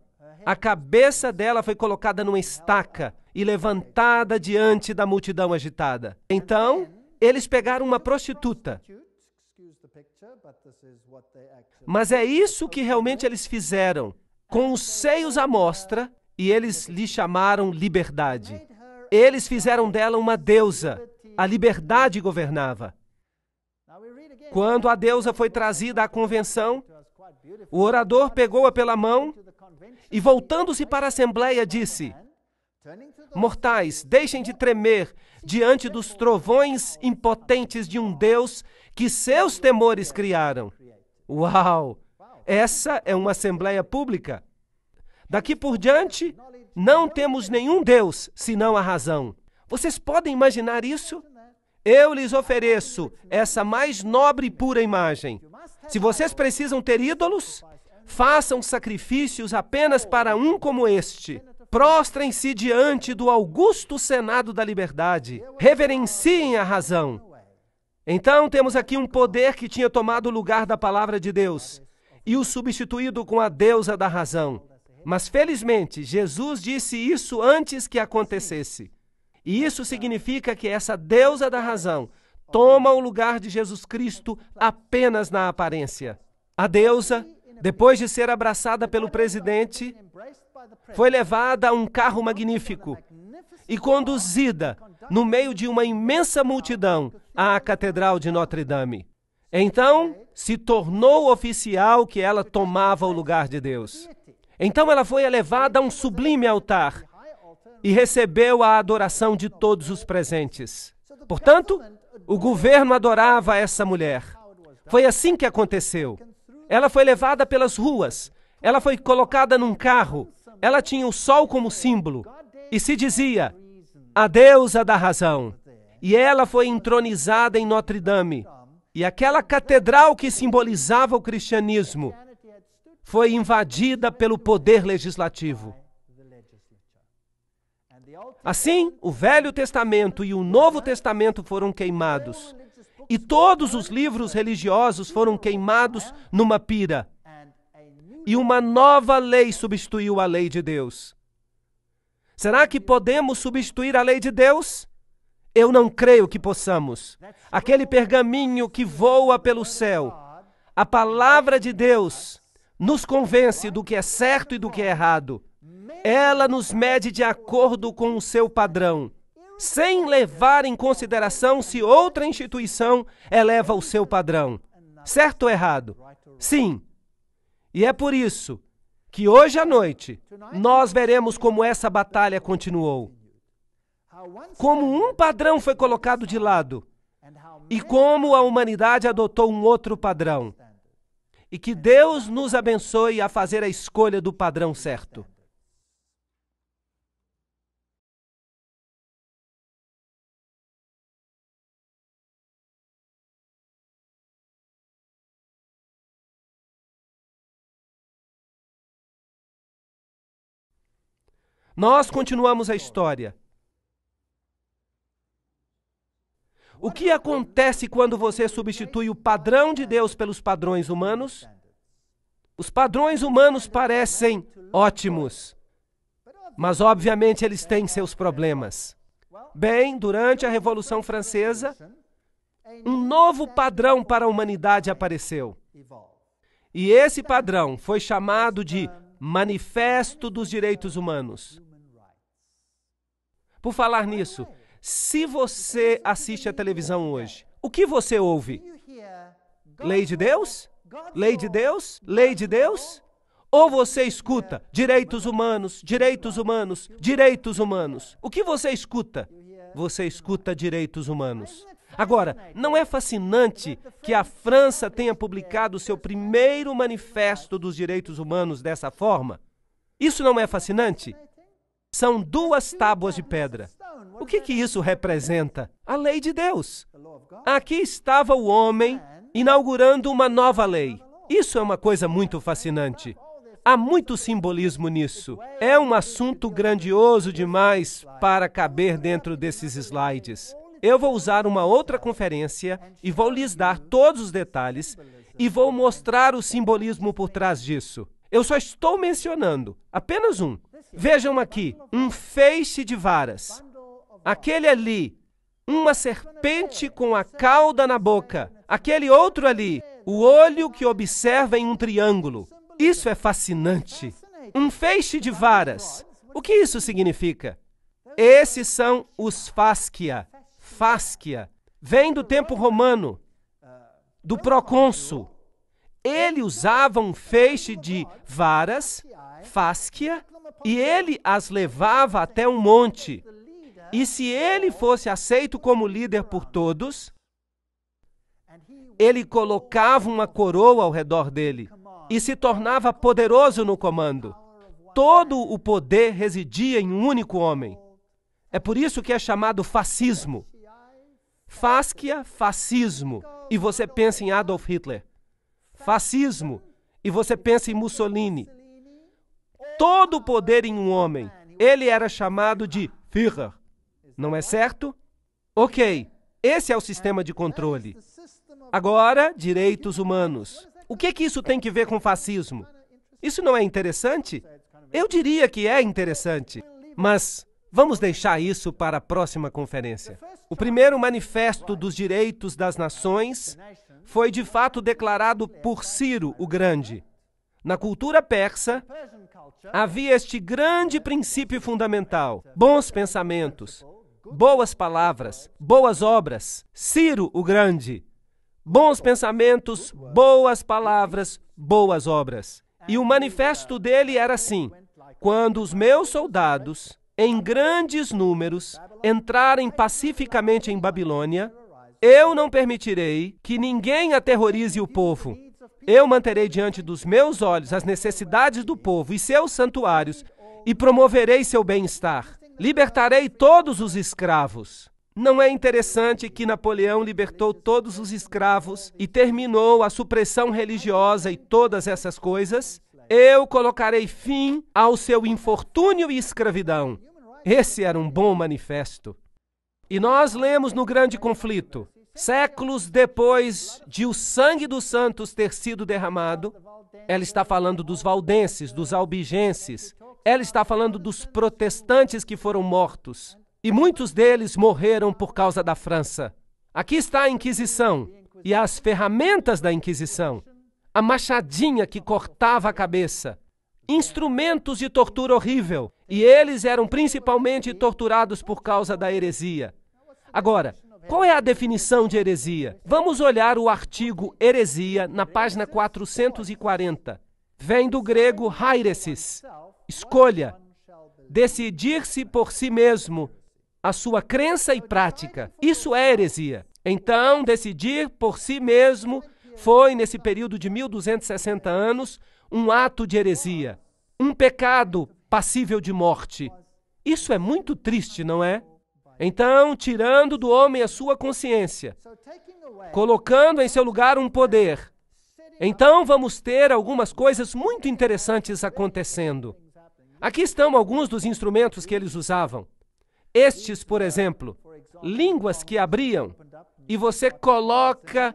A cabeça dela foi colocada numa estaca e levantada diante da multidão agitada. Então, eles pegaram uma prostituta. Mas é isso que realmente eles fizeram, com os seios à mostra, e eles lhe chamaram liberdade. Eles fizeram dela uma deusa. A liberdade governava. Quando a deusa foi trazida à convenção, o orador pegou-a pela mão e, voltando-se para a assembleia, disse: mortais, deixem de tremer diante dos trovões impotentes de um Deus que seus temores criaram. Uau! Essa é uma assembleia pública. Daqui por diante, não temos nenhum Deus senão a razão. Vocês podem imaginar isso? Eu lhes ofereço essa mais nobre e pura imagem. Se vocês precisam ter ídolos, façam sacrifícios apenas para um como este. Prostrem-se diante do augusto Senado da Liberdade. Reverenciem a razão. Então, temos aqui um poder que tinha tomado o lugar da palavra de Deus e o substituído com a deusa da razão. Mas, felizmente, Jesus disse isso antes que acontecesse. E isso significa que essa deusa da razão toma o lugar de Jesus Cristo apenas na aparência. A deusa, depois de ser abraçada pelo presidente, foi levada a um carro magnífico e conduzida no meio de uma imensa multidão à Catedral de Notre Dame. Então, se tornou oficial que ela tomava o lugar de Deus. Então ela foi elevada a um sublime altar e recebeu a adoração de todos os presentes. Portanto, o governo adorava essa mulher. Foi assim que aconteceu. Ela foi levada pelas ruas, ela foi colocada num carro, ela tinha o sol como símbolo e se dizia a deusa da razão. E ela foi entronizada em Notre Dame. E aquela catedral que simbolizava o cristianismo foi invadida pelo poder legislativo. Assim, o Velho Testamento e o Novo Testamento foram queimados. E todos os livros religiosos foram queimados numa pira. E uma nova lei substituiu a lei de Deus. Será que podemos substituir a lei de Deus? Eu não creio que possamos. Aquele pergaminho que voa pelo céu, a palavra de Deus, nos convence do que é certo e do que é errado. Ela nos mede de acordo com o seu padrão, sem levar em consideração se outra instituição eleva o seu padrão. Certo ou errado? Sim. E é por isso que hoje à noite nós veremos como essa batalha continuou. Como um padrão foi colocado de lado e como a humanidade adotou um outro padrão. E que Deus nos abençoe a fazer a escolha do padrão certo. Nós continuamos a história. O que acontece quando você substitui o padrão de Deus pelos padrões humanos? Os padrões humanos parecem ótimos, mas obviamente eles têm seus problemas. Bem, durante a Revolução Francesa, um novo padrão para a humanidade apareceu. E esse padrão foi chamado de Manifesto dos Direitos Humanos. Por falar nisso, se você assiste à televisão hoje, o que você ouve? Lei de Deus? Lei de Deus? Lei de Deus? Ou você escuta direitos humanos, direitos humanos, direitos humanos? O que você escuta? Você escuta direitos humanos. Agora, não é fascinante que a França tenha publicado seu primeiro manifesto dos direitos humanos dessa forma? Isso não é fascinante? São 2 tábuas de pedra. O que isso representa? A lei de Deus. Aqui estava o homem inaugurando uma nova lei. Isso é uma coisa muito fascinante. Há muito simbolismo nisso. É um assunto grandioso demais para caber dentro desses slides. Eu vou usar uma outra conferência e vou lhes dar todos os detalhes e vou mostrar o simbolismo por trás disso. Eu só estou mencionando apenas um. Vejam aqui, um feixe de varas. Aquele ali uma serpente com a cauda na boca. Aquele outro ali, o olho que observa em um triângulo. Isso é fascinante. Um feixe de varas. O que isso significa? Esses são os fascia. Fascia. Vem do tempo romano, do procônsul. Ele usava um feixe de varas, fascia, e ele as levava até um monte. E se ele fosse aceito como líder por todos, ele colocava uma coroa ao redor dele e se tornava poderoso no comando. Todo o poder residia em um único homem. É por isso que é chamado fascismo. Fascia, fascismo, e você pensa em Adolf Hitler. Fascismo, e você pensa em Mussolini. Todo o poder em um homem. Ele era chamado de Führer. Não é certo? Ok, esse é o sistema de controle. Agora, direitos humanos. O que isso tem que ver com fascismo? Isso não é interessante? Eu diria que é interessante, mas vamos deixar isso para a próxima conferência. O primeiro manifesto dos direitos das nações foi de fato declarado por Ciro o Grande. Na cultura persa, havia este grande princípio fundamental: bons pensamentos, boas palavras, boas obras. Ciro o Grande. Bons pensamentos, boas palavras, boas obras. E o manifesto dele era assim: quando os meus soldados, em grandes números, entrarem pacificamente em Babilônia, eu não permitirei que ninguém aterrorize o povo. Eu manterei diante dos meus olhos as necessidades do povo e seus santuários e promoverei seu bem-estar. Libertarei todos os escravos. Não é interessante que Napoleão libertou todos os escravos e terminou a supressão religiosa e todas essas coisas? Eu colocarei fim ao seu infortúnio e escravidão. Esse era um bom manifesto. E nós lemos no Grande Conflito, séculos depois de o sangue dos santos ter sido derramado, ela está falando dos valdenses, dos albigenses, ela está falando dos protestantes que foram mortos. E muitos deles morreram por causa da França. Aqui está a Inquisição e as ferramentas da Inquisição. A machadinha que cortava a cabeça. Instrumentos de tortura horrível. E eles eram principalmente torturados por causa da heresia. Agora, qual é a definição de heresia? Vamos olhar o artigo heresia na página 440. Vem do grego hairesis, escolha, decidir-se por si mesmo, a sua crença e prática. Isso é heresia. Então, decidir por si mesmo foi, nesse período de 1260 anos, um ato de heresia. Um pecado passível de morte. Isso é muito triste, não é? Então, tirando do homem a sua consciência, colocando em seu lugar um poder, então vamos ter algumas coisas muito interessantes acontecendo. Aqui estão alguns dos instrumentos que eles usavam. Estes, por exemplo, línguas que abriam e você coloca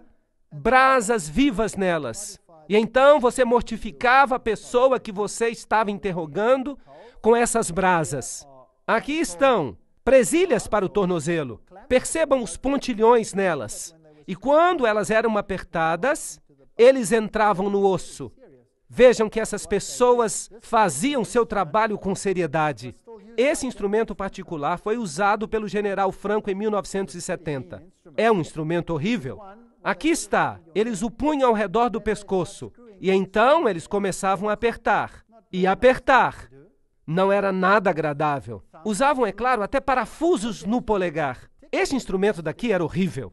brasas vivas nelas. E então você mortificava a pessoa que você estava interrogando com essas brasas. Aqui estão presilhas para o tornozelo. Percebam os pontilhões nelas. E quando elas eram apertadas, eles entravam no osso. Vejam que essas pessoas faziam seu trabalho com seriedade. Esse instrumento particular foi usado pelo general Franco em 1970. É um instrumento horrível. Aqui está. Eles o punham ao redor do pescoço. E então eles começavam a apertar. E apertar. Não era nada agradável. Usavam, é claro, até parafusos no polegar. Esse instrumento daqui era horrível.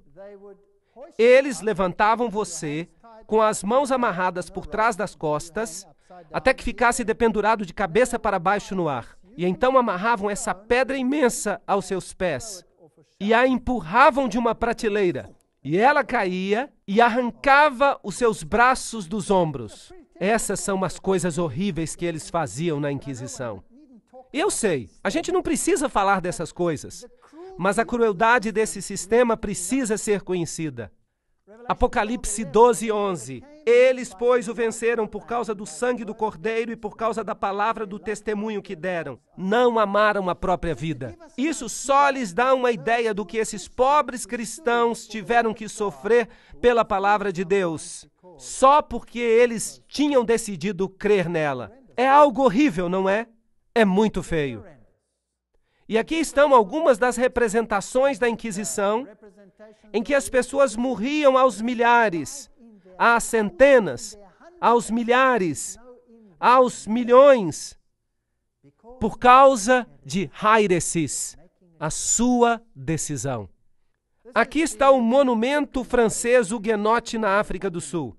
Eles levantavam você com as mãos amarradas por trás das costas, até que ficasse dependurado de cabeça para baixo no ar. E então amarravam essa pedra imensa aos seus pés e a empurravam de uma prateleira. E ela caía e arrancava os seus braços dos ombros. Essas são as coisas horríveis que eles faziam na Inquisição. Eu sei, a gente não precisa falar dessas coisas, mas a crueldade desse sistema precisa ser conhecida. Apocalipse 12:11. Eles, pois, o venceram por causa do sangue do Cordeiro e por causa da palavra do testemunho que deram. Não amaram a própria vida. Isso só lhes dá uma ideia do que esses pobres cristãos tiveram que sofrer pela palavra de Deus, só porque eles tinham decidido crer nela. É algo horrível, não é? É muito feio. E aqui estão algumas das representações da Inquisição, em que as pessoas morriam aos milhares, às centenas, aos milhares, aos milhões, por causa de heireses, a sua decisão. Aqui está o monumento francês huguenote na África do Sul.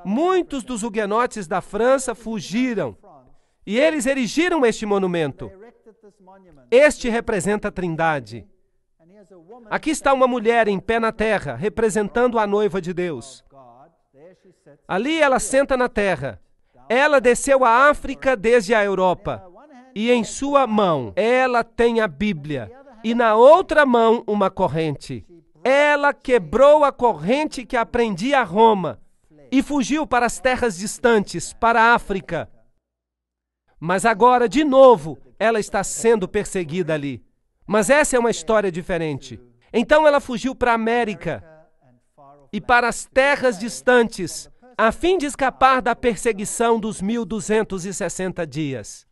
Muitos dos huguenotes da França fugiram e eles erigiram este monumento. Este representa a Trindade. Aqui está uma mulher em pé na terra, representando a noiva de Deus. Ali ela senta na terra. Ela desceu à África desde a Europa. E em sua mão ela tem a Bíblia. E na outra mão uma corrente. Ela quebrou a corrente que a prendia a Roma e fugiu para as terras distantes, para a África. Mas agora, de novo, ela está sendo perseguida ali. Mas essa é uma história diferente. Então ela fugiu para a América e para as terras distantes, a fim de escapar da perseguição dos 1260 dias.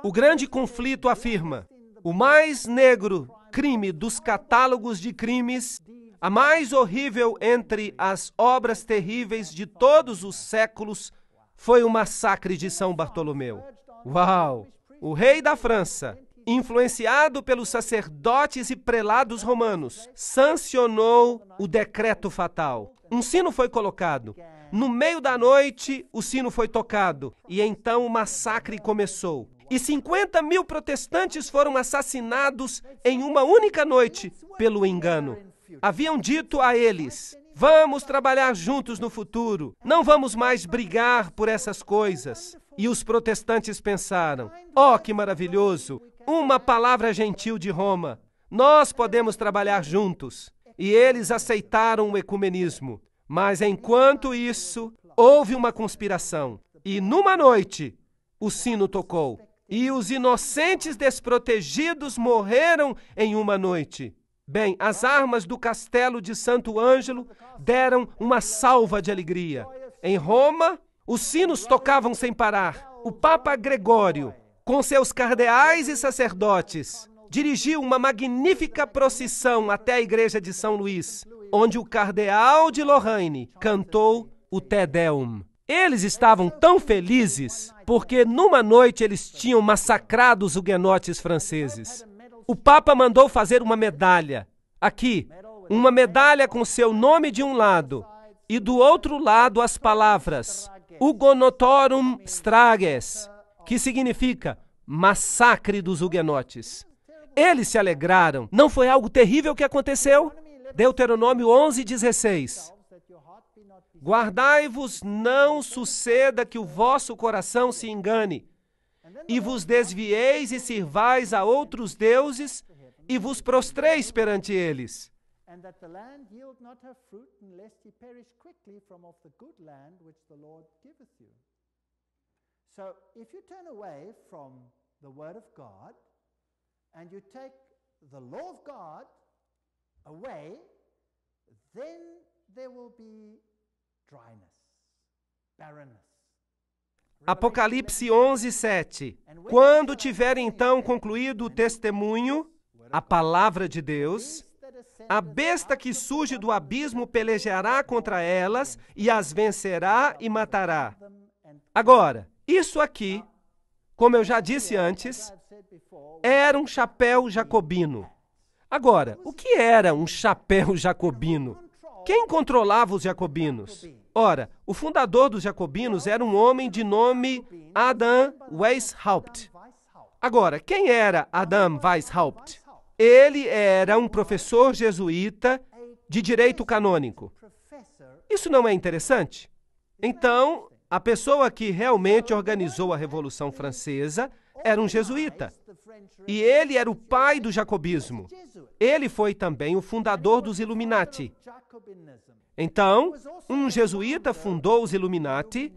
O grande conflito afirma: o mais negro crime dos catálogos de crimes, a mais horrível entre as obras terríveis de todos os séculos, foi o massacre de São Bartolomeu. Uau! O rei da França, influenciado pelos sacerdotes e prelados romanos, sancionou o decreto fatal. Um sino foi colocado. No meio da noite, o sino foi tocado. E então o massacre começou. E 50.000 protestantes foram assassinados em uma única noite pelo engano. Haviam dito a eles: vamos trabalhar juntos no futuro. Não vamos mais brigar por essas coisas. E os protestantes pensaram: oh, que maravilhoso! Uma palavra gentil de Roma. Nós podemos trabalhar juntos. E eles aceitaram o ecumenismo. Mas enquanto isso, houve uma conspiração. E numa noite, o sino tocou. E os inocentes desprotegidos morreram em uma noite. Bem, as armas do castelo de Santo Ângelo deram uma salva de alegria. Em Roma, os sinos tocavam sem parar. O Papa Gregório, com seus cardeais e sacerdotes, dirigiu uma magnífica procissão até a igreja de São Luís, onde o cardeal de Lorraine cantou o Te Deum. Eles estavam tão felizes porque numa noite eles tinham massacrado os huguenotes franceses. O Papa mandou fazer uma medalha. Aqui, uma medalha com seu nome de um lado e do outro lado as palavras Hugonotorum Strages, que significa massacre dos huguenotes. Eles se alegraram. Não foi algo terrível que aconteceu? Deuteronômio 11:16. Guardai-vos, não suceda que o vosso coração se engane, e vos desvieis e sirvais a outros deuses, e vos prostreis perante eles. And that the land yield not her fruit, and lest ye perish quickly from off the good land which the Lord giveth you. So, if you turn away from the word of God, and you take the law of God away, then there will be dryness, barrenness. Apocalipse 11:7. Quando tiverem então concluído o testemunho, a palavra de Deus, a besta que surge do abismo pelejará contra elas e as vencerá e matará. Agora, isso aqui, como eu já disse antes, era um chapéu jacobino. Agora, o que era um chapéu jacobino? Quem controlava os jacobinos? Ora, o fundador dos jacobinos era um homem de nome Adam Weishaupt. Agora, quem era Adam Weishaupt? Ele era um professor jesuíta de direito canônico. Isso não é interessante? Então, a pessoa que realmente organizou a Revolução Francesa era um jesuíta. E ele era o pai do jacobismo. Ele foi também o fundador dos Illuminati. Então, um jesuíta fundou os Illuminati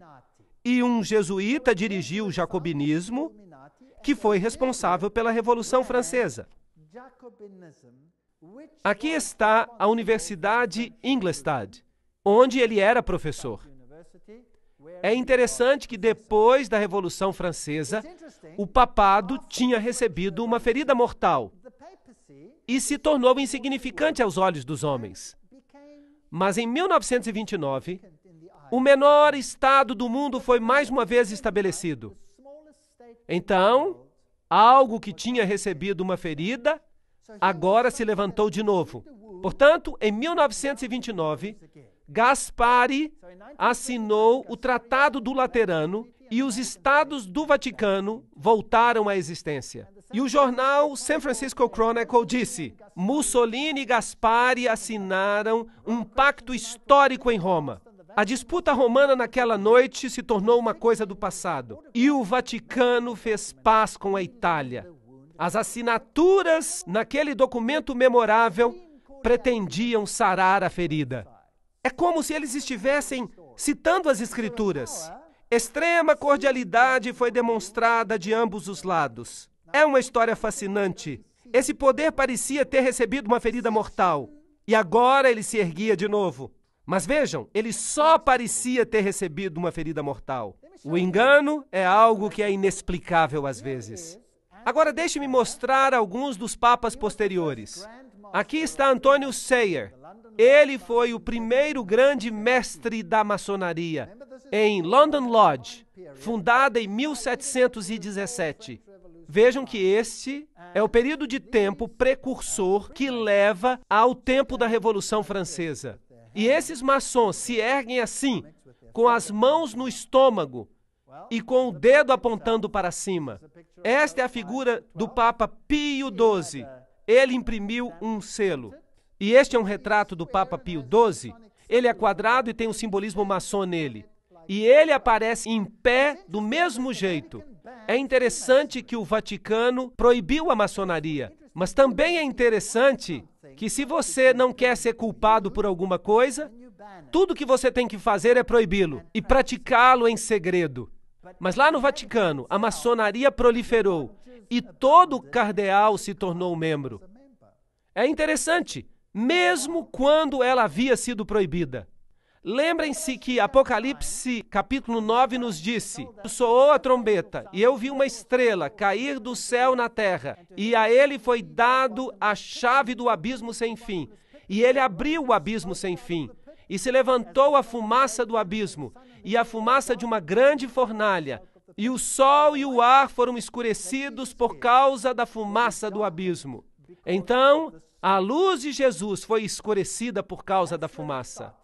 e um jesuíta dirigiu o jacobinismo, que foi responsável pela Revolução Francesa. Aqui está a Universidade Ingolstadt, onde ele era professor. É interessante que depois da Revolução Francesa, o papado tinha recebido uma ferida mortal e se tornou insignificante aos olhos dos homens. Mas em 1929, o menor estado do mundo foi mais uma vez estabelecido. Então, algo que tinha recebido uma ferida, agora se levantou de novo. Portanto, em 1929, Gaspari assinou o Tratado do Laterano e os Estados do Vaticano voltaram à existência. E o jornal San Francisco Chronicle disse: Mussolini e Gaspari assinaram um pacto histórico em Roma. A disputa romana naquela noite se tornou uma coisa do passado. E o Vaticano fez paz com a Itália. As assinaturas naquele documento memorável pretendiam sarar a ferida. É como se eles estivessem citando as Escrituras. Extrema cordialidade foi demonstrada de ambos os lados. É uma história fascinante. Esse poder parecia ter recebido uma ferida mortal. E agora ele se erguia de novo. Mas vejam, ele só parecia ter recebido uma ferida mortal. O engano é algo que é inexplicável às vezes. Agora deixe-me mostrar alguns dos papas posteriores. Aqui está Antônio Sayer. Ele foi o primeiro grande mestre da maçonaria em London Lodge, fundada em 1717. Vejam que este é o período de tempo precursor que leva ao tempo da Revolução Francesa. E esses maçons se erguem assim, com as mãos no estômago e com o dedo apontando para cima. Esta é a figura do Papa Pio XII. Ele imprimiu um selo. E este é um retrato do Papa Pio XII. Ele é quadrado e tem um simbolismo maçom nele. E ele aparece em pé do mesmo jeito. É interessante que o Vaticano proibiu a maçonaria, mas também é interessante que se você não quer ser culpado por alguma coisa, tudo que você tem que fazer é proibi-lo e praticá-lo em segredo. Mas lá no Vaticano, a maçonaria proliferou e todo cardeal se tornou membro. É interessante, mesmo quando ela havia sido proibida. Lembrem-se que Apocalipse capítulo 9 nos disse: soou a trombeta, e eu vi uma estrela cair do céu na terra, e a ele foi dado a chave do abismo sem fim. E ele abriu o abismo sem fim, e se levantou a fumaça do abismo, e a fumaça de uma grande fornalha, e o sol e o ar foram escurecidos por causa da fumaça do abismo. Então, a luz de Jesus foi escurecida por causa da fumaça.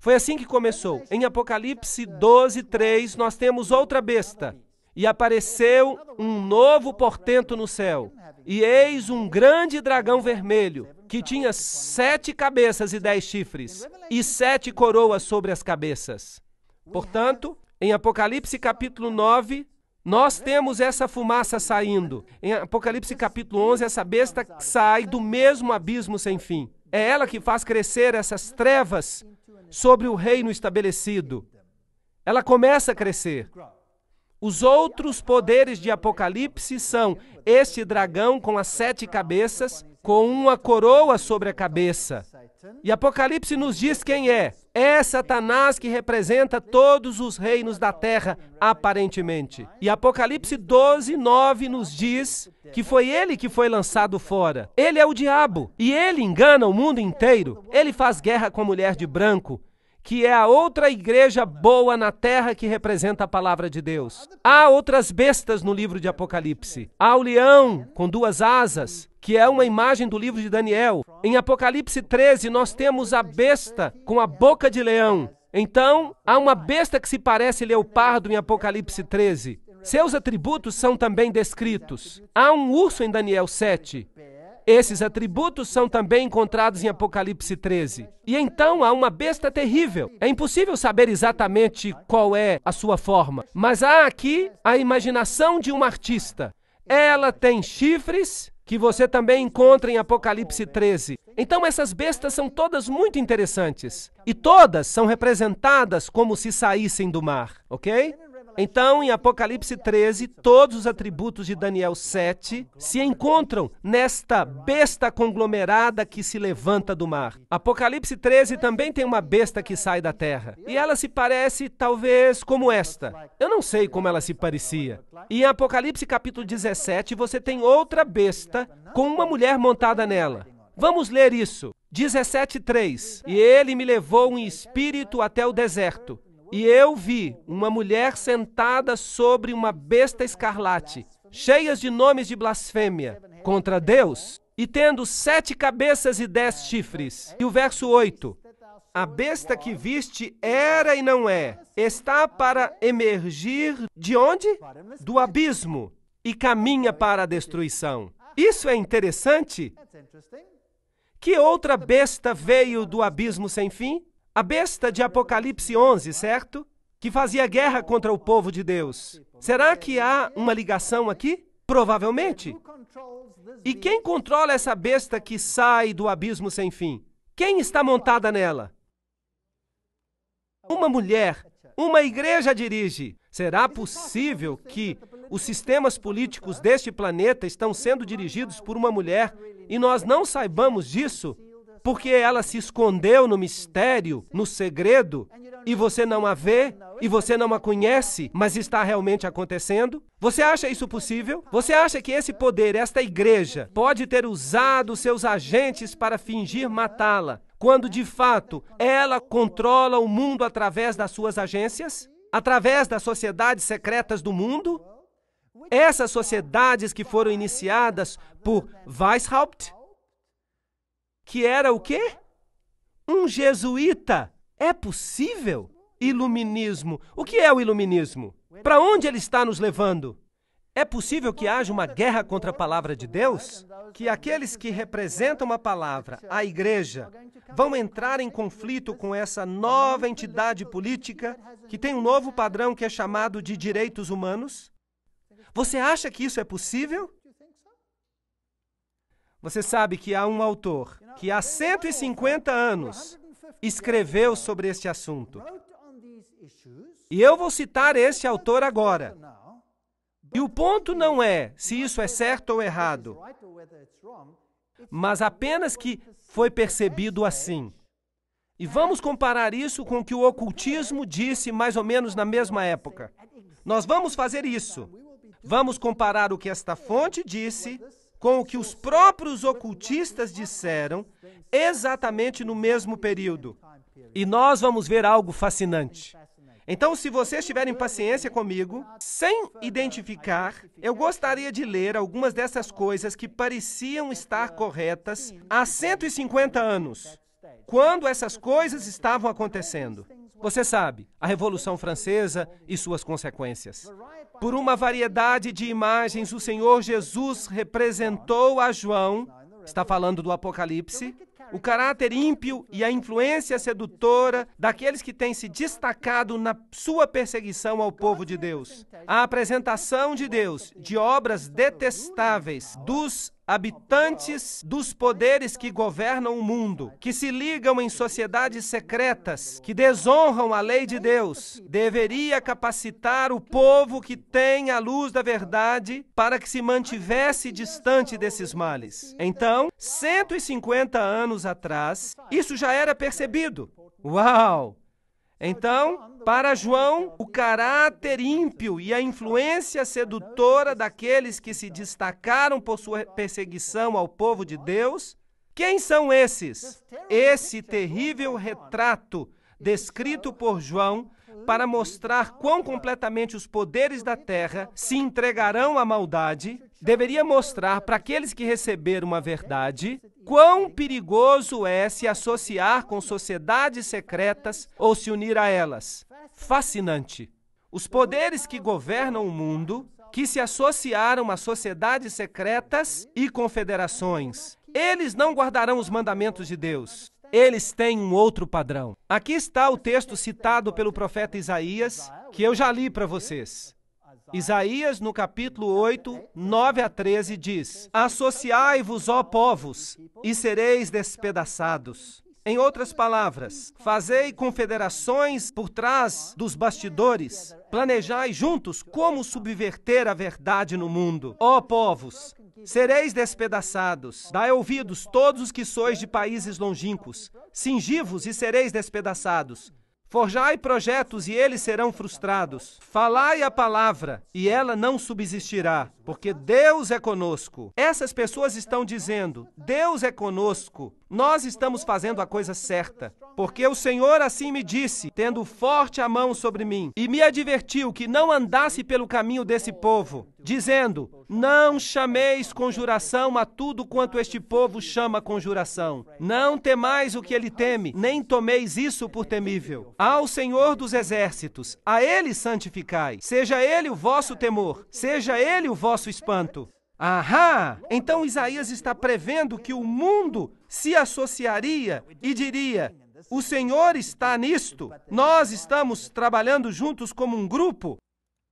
Foi assim que começou. Em Apocalipse 12, 3, nós temos outra besta. E apareceu um novo portento no céu. E eis um grande dragão vermelho, que tinha 7 cabeças e 10 chifres, e 7 coroas sobre as cabeças. Portanto, em Apocalipse capítulo 9, nós temos essa fumaça saindo. Em Apocalipse capítulo 11, essa besta sai do mesmo abismo sem fim. É ela que faz crescer essas trevas sobre o reino estabelecido. Ela começa a crescer. Os outros poderes de Apocalipse são este dragão com as 7 cabeças, com uma coroa sobre a cabeça. E Apocalipse nos diz quem é. É Satanás que representa todos os reinos da terra, aparentemente. E Apocalipse 12, 9 nos diz que foi ele que foi lançado fora. Ele é o diabo e ele engana o mundo inteiro. Ele faz guerra com a mulher de branco, que é a outra igreja boa na terra que representa a palavra de Deus. Há outras bestas no livro de Apocalipse. Há o leão com 2 asas, que é uma imagem do livro de Daniel. Em Apocalipse 13, nós temos a besta com a boca de leão. Então, há uma besta que se parece leopardo em Apocalipse 13. Seus atributos são também descritos. Há um urso em Daniel 7. Esses atributos são também encontrados em Apocalipse 13. E então há uma besta terrível. É impossível saber exatamente qual é a sua forma, mas há aqui a imaginação de um artista. Ela tem chifres, que você também encontra em Apocalipse 13. Então essas bestas são todas muito interessantes. E todas são representadas como se saíssem do mar, ok? Então, em Apocalipse 13, todos os atributos de Daniel 7 se encontram nesta besta conglomerada que se levanta do mar. Apocalipse 13 também tem uma besta que sai da terra. E ela se parece, talvez, como esta. Eu não sei como ela se parecia. E em Apocalipse capítulo 17, você tem outra besta com uma mulher montada nela. Vamos ler isso. 17:3. E ele me levou em espírito até o deserto. E eu vi uma mulher sentada sobre uma besta escarlate, cheias de nomes de blasfêmia contra Deus, e tendo 7 cabeças e 10 chifres. E o verso 8. A besta que viste era e não é, está para emergir de onde? Do abismo, e caminha para a destruição. Isso é interessante. Que outra besta veio do abismo sem fim? A besta de Apocalipse 11, certo? Que fazia guerra contra o povo de Deus. Será que há uma ligação aqui? Provavelmente. E quem controla essa besta que sai do abismo sem fim? Quem está montada nela? Uma mulher. Uma igreja dirige. Será possível que os sistemas políticos deste planeta estão sendo dirigidos por uma mulher e nós não saibamos disso? Porque ela se escondeu no mistério, no segredo, e você não a vê, e você não a conhece, mas está realmente acontecendo? Você acha isso possível? Você acha que esse poder, esta igreja, pode ter usado seus agentes para fingir matá-la, quando de fato ela controla o mundo através das suas agências? Através das sociedades secretas do mundo? Essas sociedades que foram iniciadas por Weishaupt, que era o quê? Um jesuíta. É possível? Iluminismo. O que é o iluminismo? Para onde ele está nos levando? É possível que haja uma guerra contra a palavra de Deus? Que aqueles que representam a palavra, a igreja, vão entrar em conflito com essa nova entidade política que tem um novo padrão que é chamado de direitos humanos? Você acha que isso é possível? Você sabe que há um autor que há 150 anos escreveu sobre este assunto. E eu vou citar este autor agora. E o ponto não é se isso é certo ou errado, mas apenas que foi percebido assim. E vamos comparar isso com o que o ocultismo disse mais ou menos na mesma época. Nós vamos fazer isso. Vamos comparar o que esta fonte disse com o que os próprios ocultistas disseram exatamente no mesmo período. E nós vamos ver algo fascinante. Então, se vocês tiverem paciência comigo, sem identificar, eu gostaria de ler algumas dessas coisas que pareciam estar corretas há 150 anos, quando essas coisas estavam acontecendo. Você sabe, a Revolução Francesa e suas consequências. Por uma variedade de imagens, o Senhor Jesus representou a João, está falando do Apocalipse, o caráter ímpio e a influência sedutora daqueles que têm se destacado na sua perseguição ao povo de Deus. A apresentação de Deus de obras detestáveis dos habitantes dos poderes que governam o mundo, que se ligam em sociedades secretas, que desonram a lei de Deus, deveria capacitar o povo que tem a luz da verdade para que se mantivesse distante desses males. Então, 150 anos atrás, isso já era percebido. Uau! Então, para João, o caráter ímpio e a influência sedutora daqueles que se destacaram por sua perseguição ao povo de Deus, quem são esses? Esse terrível retrato descrito por João para mostrar quão completamente os poderes da terra se entregarão à maldade, deveria mostrar para aqueles que receberam a verdade quão perigoso é se associar com sociedades secretas ou se unir a elas. Fascinante. Os poderes que governam o mundo, que se associaram a sociedades secretas e confederações, eles não guardarão os mandamentos de Deus. Eles têm um outro padrão. Aqui está o texto citado pelo profeta Isaías, que eu já li para vocês. Isaías, no capítulo 8, 9 a 13, diz: Associai-vos, ó povos, e sereis despedaçados. Em outras palavras, fazei confederações por trás dos bastidores, planejai juntos como subverter a verdade no mundo. Ó povos, sereis despedaçados. Dai ouvidos, todos os que sois de países longínquos. Cingi-vos e sereis despedaçados. Forjai projetos e eles serão frustrados. Falai a palavra e ela não subsistirá, porque Deus é conosco. Essas pessoas estão dizendo: Deus é conosco. Nós estamos fazendo a coisa certa, porque o Senhor assim me disse, tendo forte a mão sobre mim, e me advertiu que não andasse pelo caminho desse povo, dizendo: não chameis conjuração a tudo quanto este povo chama conjuração. Não temais o que ele teme, nem tomeis isso por temível. Ao Senhor dos exércitos, a ele santificai. Seja ele o vosso temor, seja ele o vosso espanto. Ahá! Então Isaías está prevendo que o mundo se associaria e diria: o Senhor está nisto, nós estamos trabalhando juntos como um grupo.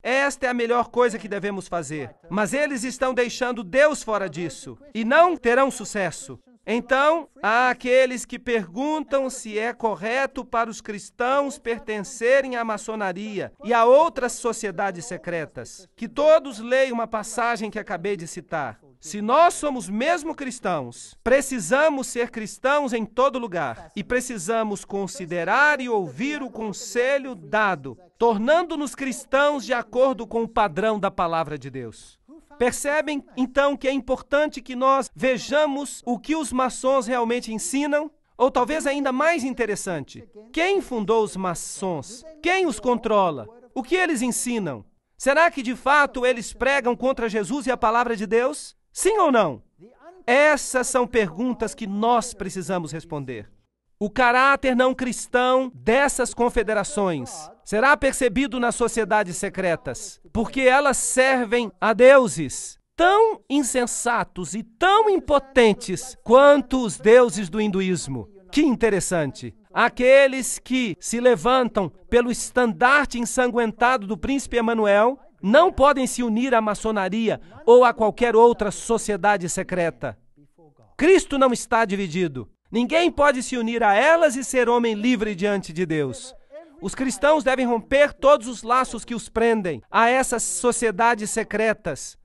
Esta é a melhor coisa que devemos fazer. Mas eles estão deixando Deus fora disso e não terão sucesso. Então, há aqueles que perguntam se é correto para os cristãos pertencerem à maçonaria e a outras sociedades secretas. Que todos leiam uma passagem que acabei de citar. Se nós somos mesmo cristãos, precisamos ser cristãos em todo lugar e precisamos considerar e ouvir o conselho dado, tornando-nos cristãos de acordo com o padrão da palavra de Deus. Percebem, então, que é importante que nós vejamos o que os maçons realmente ensinam? Ou talvez ainda mais interessante, quem fundou os maçons? Quem os controla? O que eles ensinam? Será que de fato eles pregam contra Jesus e a palavra de Deus? Sim ou não? Essas são perguntas que nós precisamos responder. O caráter não cristão dessas confederações será percebido nas sociedades secretas, porque elas servem a deuses tão insensatos e tão impotentes quanto os deuses do hinduísmo. Que interessante! Aqueles que se levantam pelo estandarte ensanguentado do príncipe Emanuel não podem se unir à maçonaria ou a qualquer outra sociedade secreta. Cristo não está dividido. Ninguém pode se unir a elas e ser homem livre diante de Deus. Os cristãos devem romper todos os laços que os prendem a essas sociedades secretas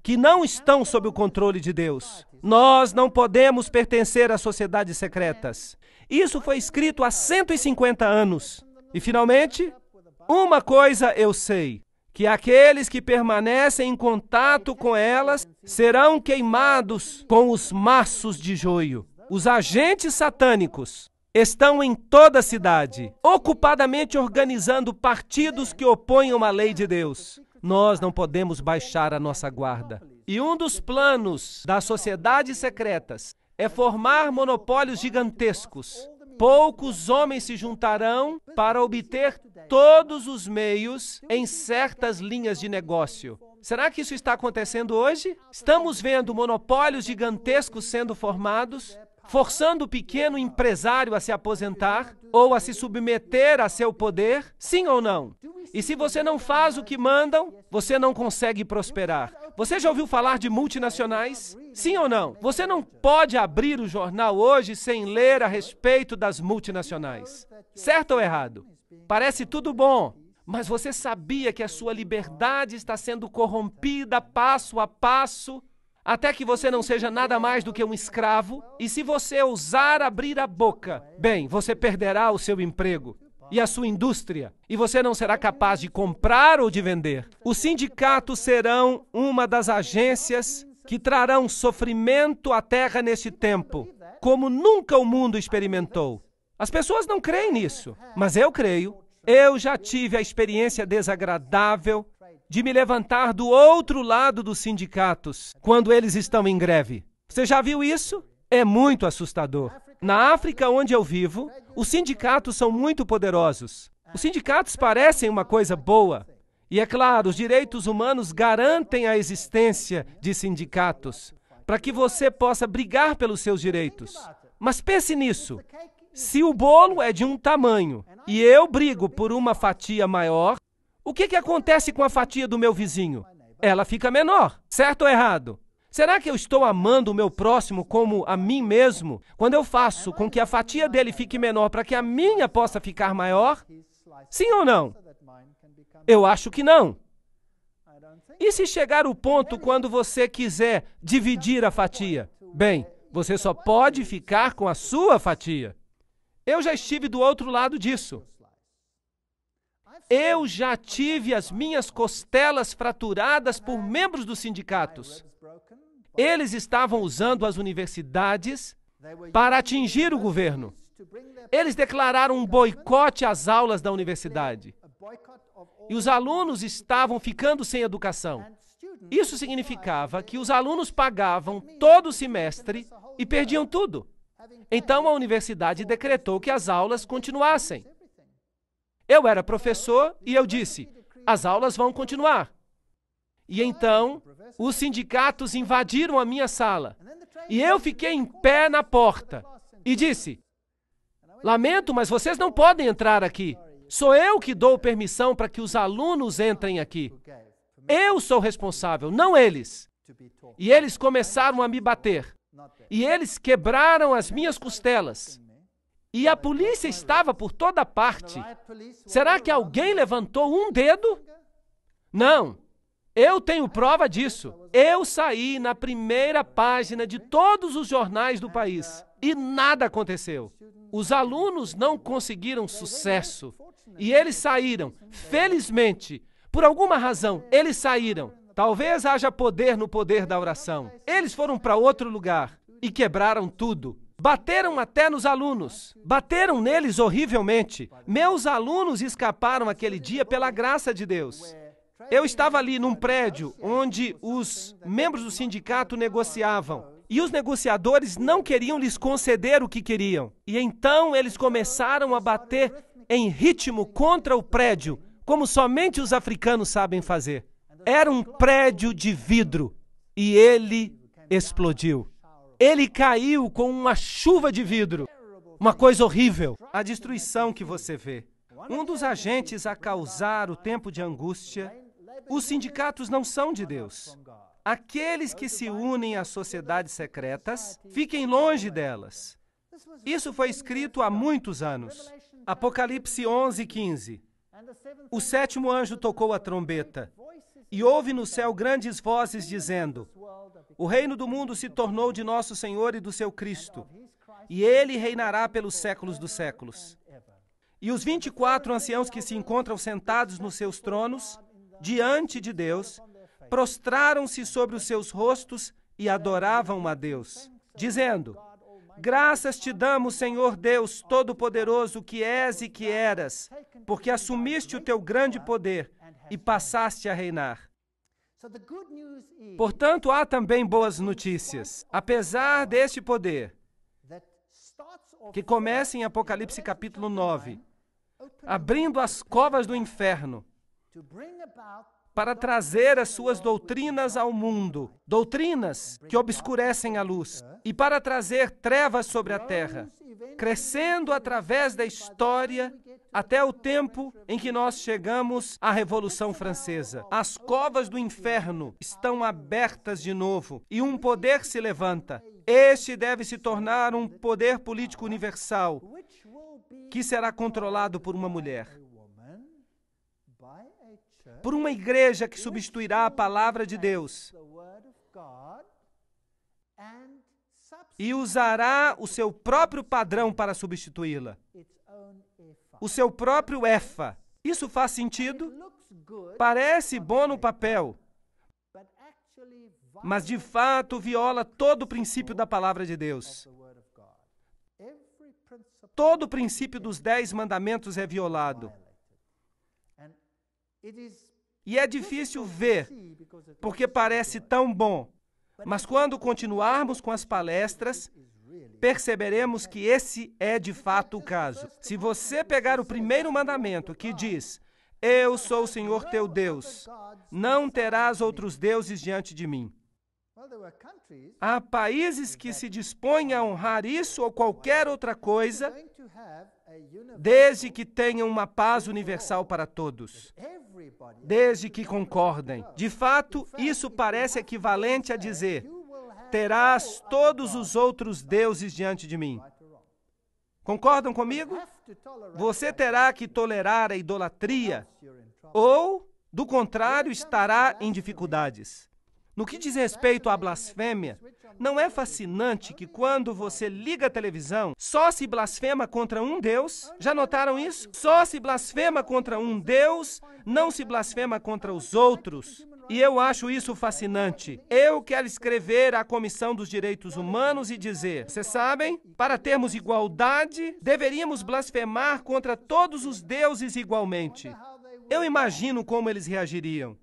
que não estão sob o controle de Deus. Nós não podemos pertencer a sociedades secretas. Isso foi escrito há 150 anos. E, finalmente, uma coisa eu sei, que aqueles que permanecem em contato com elas serão queimados com os maços de joio. Os agentes satânicos estão em toda a cidade, ocupadamente organizando partidos que oponham a lei de Deus. Nós não podemos baixar a nossa guarda. E um dos planos das sociedades secretas é formar monopólios gigantescos. Poucos homens se juntarão para obter todos os meios em certas linhas de negócio. Será que isso está acontecendo hoje? Estamos vendo monopólios gigantescos sendo formados, forçando o pequeno empresário a se aposentar ou a se submeter a seu poder? Sim ou não? E se você não faz o que mandam, você não consegue prosperar. Você já ouviu falar de multinacionais? Sim ou não? Você não pode abrir o jornal hoje sem ler a respeito das multinacionais. Certo ou errado? Parece tudo bom, mas você sabia que a sua liberdade está sendo corrompida passo a passo, até que você não seja nada mais do que um escravo? E se você ousar abrir a boca, bem, você perderá o seu emprego e a sua indústria, e você não será capaz de comprar ou de vender. Os sindicatos serão uma das agências que trarão sofrimento à terra neste tempo, como nunca o mundo experimentou. As pessoas não creem nisso, mas eu creio. Eu já tive a experiência desagradável de me levantar do outro lado dos sindicatos quando eles estão em greve. Você já viu isso? É muito assustador. Na África, onde eu vivo, os sindicatos são muito poderosos. Os sindicatos parecem uma coisa boa. E é claro, os direitos humanos garantem a existência de sindicatos para que você possa brigar pelos seus direitos. Mas pense nisso. Se o bolo é de um tamanho e eu brigo por uma fatia maior, O que acontece com a fatia do meu vizinho? Ela fica menor, certo ou errado? Será que eu estou amando o meu próximo como a mim mesmo quando eu faço com que a fatia dele fique menor para que a minha possa ficar maior? Sim ou não? Eu acho que não. E se chegar o ponto quando você quiser dividir a fatia? Bem, você só pode ficar com a sua fatia. Eu já estive do outro lado disso. Eu já tive as minhas costelas fraturadas por membros dos sindicatos. Eles estavam usando as universidades para atingir o governo. Eles declararam um boicote às aulas da universidade. E os alunos estavam ficando sem educação. Isso significava que os alunos pagavam todo o semestre e perdiam tudo. Então a universidade decretou que as aulas continuassem. Eu era professor e eu disse, as aulas vão continuar. E então, os sindicatos invadiram a minha sala. E eu fiquei em pé na porta e disse, lamento, mas vocês não podem entrar aqui. Sou eu que dou permissão para que os alunos entrem aqui. Eu sou responsável, não eles. E eles começaram a me bater. E eles quebraram as minhas costelas. E a polícia estava por toda parte. Será que alguém levantou um dedo? Não. Eu tenho prova disso. Eu saí na primeira página de todos os jornais do país. E nada aconteceu. Os alunos não conseguiram sucesso. E eles saíram. Felizmente, por alguma razão, eles saíram. Talvez haja poder no poder da oração. Eles foram para outro lugar e quebraram tudo. Bateram até nos alunos. Bateram neles horrivelmente. Meus alunos escaparam aquele dia pela graça de Deus. Eu estava ali num prédio onde os membros do sindicato negociavam. E os negociadores não queriam lhes conceder o que queriam. E então eles começaram a bater em ritmo contra o prédio, como somente os africanos sabem fazer. Era um prédio de vidro e ele explodiu. Ele caiu com uma chuva de vidro. Uma coisa horrível. A destruição que você vê. Um dos agentes a causar o tempo de angústia. Os sindicatos não são de Deus. Aqueles que se unem às sociedades secretas, fiquem longe delas. Isso foi escrito há muitos anos. Apocalipse 11:15. O sétimo anjo tocou a trombeta, e houve no céu grandes vozes dizendo, o reino do mundo se tornou de nosso Senhor e do seu Cristo, e ele reinará pelos séculos dos séculos. E os 24 anciãos que se encontram sentados nos seus tronos, diante de Deus, prostraram-se sobre os seus rostos e adoravam a Deus, dizendo, graças te damos, Senhor Deus Todo-Poderoso, que és e que eras, porque assumiste o teu grande poder e passaste a reinar. Portanto, há também boas notícias. Apesar deste poder, que começa em Apocalipse capítulo 9, abrindo as covas do inferno, para trazer as suas doutrinas ao mundo, doutrinas que obscurecem a luz, e para trazer trevas sobre a terra, crescendo através da história até o tempo em que nós chegamos à Revolução Francesa. As covas do inferno estão abertas de novo e um poder se levanta. Este deve se tornar um poder político universal que será controlado por uma mulher. Por uma igreja que substituirá a palavra de Deus e usará o seu próprio padrão para substituí-la. O seu próprio éfa. Isso faz sentido? Parece bom no papel, mas de fato viola todo o princípio da palavra de Deus. Todo o princípio dos 10 mandamentos é violado. E é difícil ver, porque parece tão bom. Mas quando continuarmos com as palestras, perceberemos que esse é de fato o caso. Se você pegar o primeiro mandamento que diz, eu sou o Senhor teu Deus, não terás outros deuses diante de mim. Há países que se dispõem a honrar isso ou qualquer outra coisa, desde que tenham uma paz universal para todos. desde que concordem. De fato, isso parece equivalente a dizer: terás todos os outros deuses diante de mim. Concordam comigo? Você terá que tolerar a idolatria, ou, do contrário, estará em dificuldades. No que diz respeito à blasfêmia, não é fascinante que quando você liga a televisão, só se blasfema contra um Deus? Já notaram isso? Só se blasfema contra um Deus, não se blasfema contra os outros. E eu acho isso fascinante. Eu quero escrever à Comissão dos Direitos Humanos e dizer: vocês sabem, para termos igualdade, deveríamos blasfemar contra todos os deuses igualmente. Eu imagino como eles reagiriam.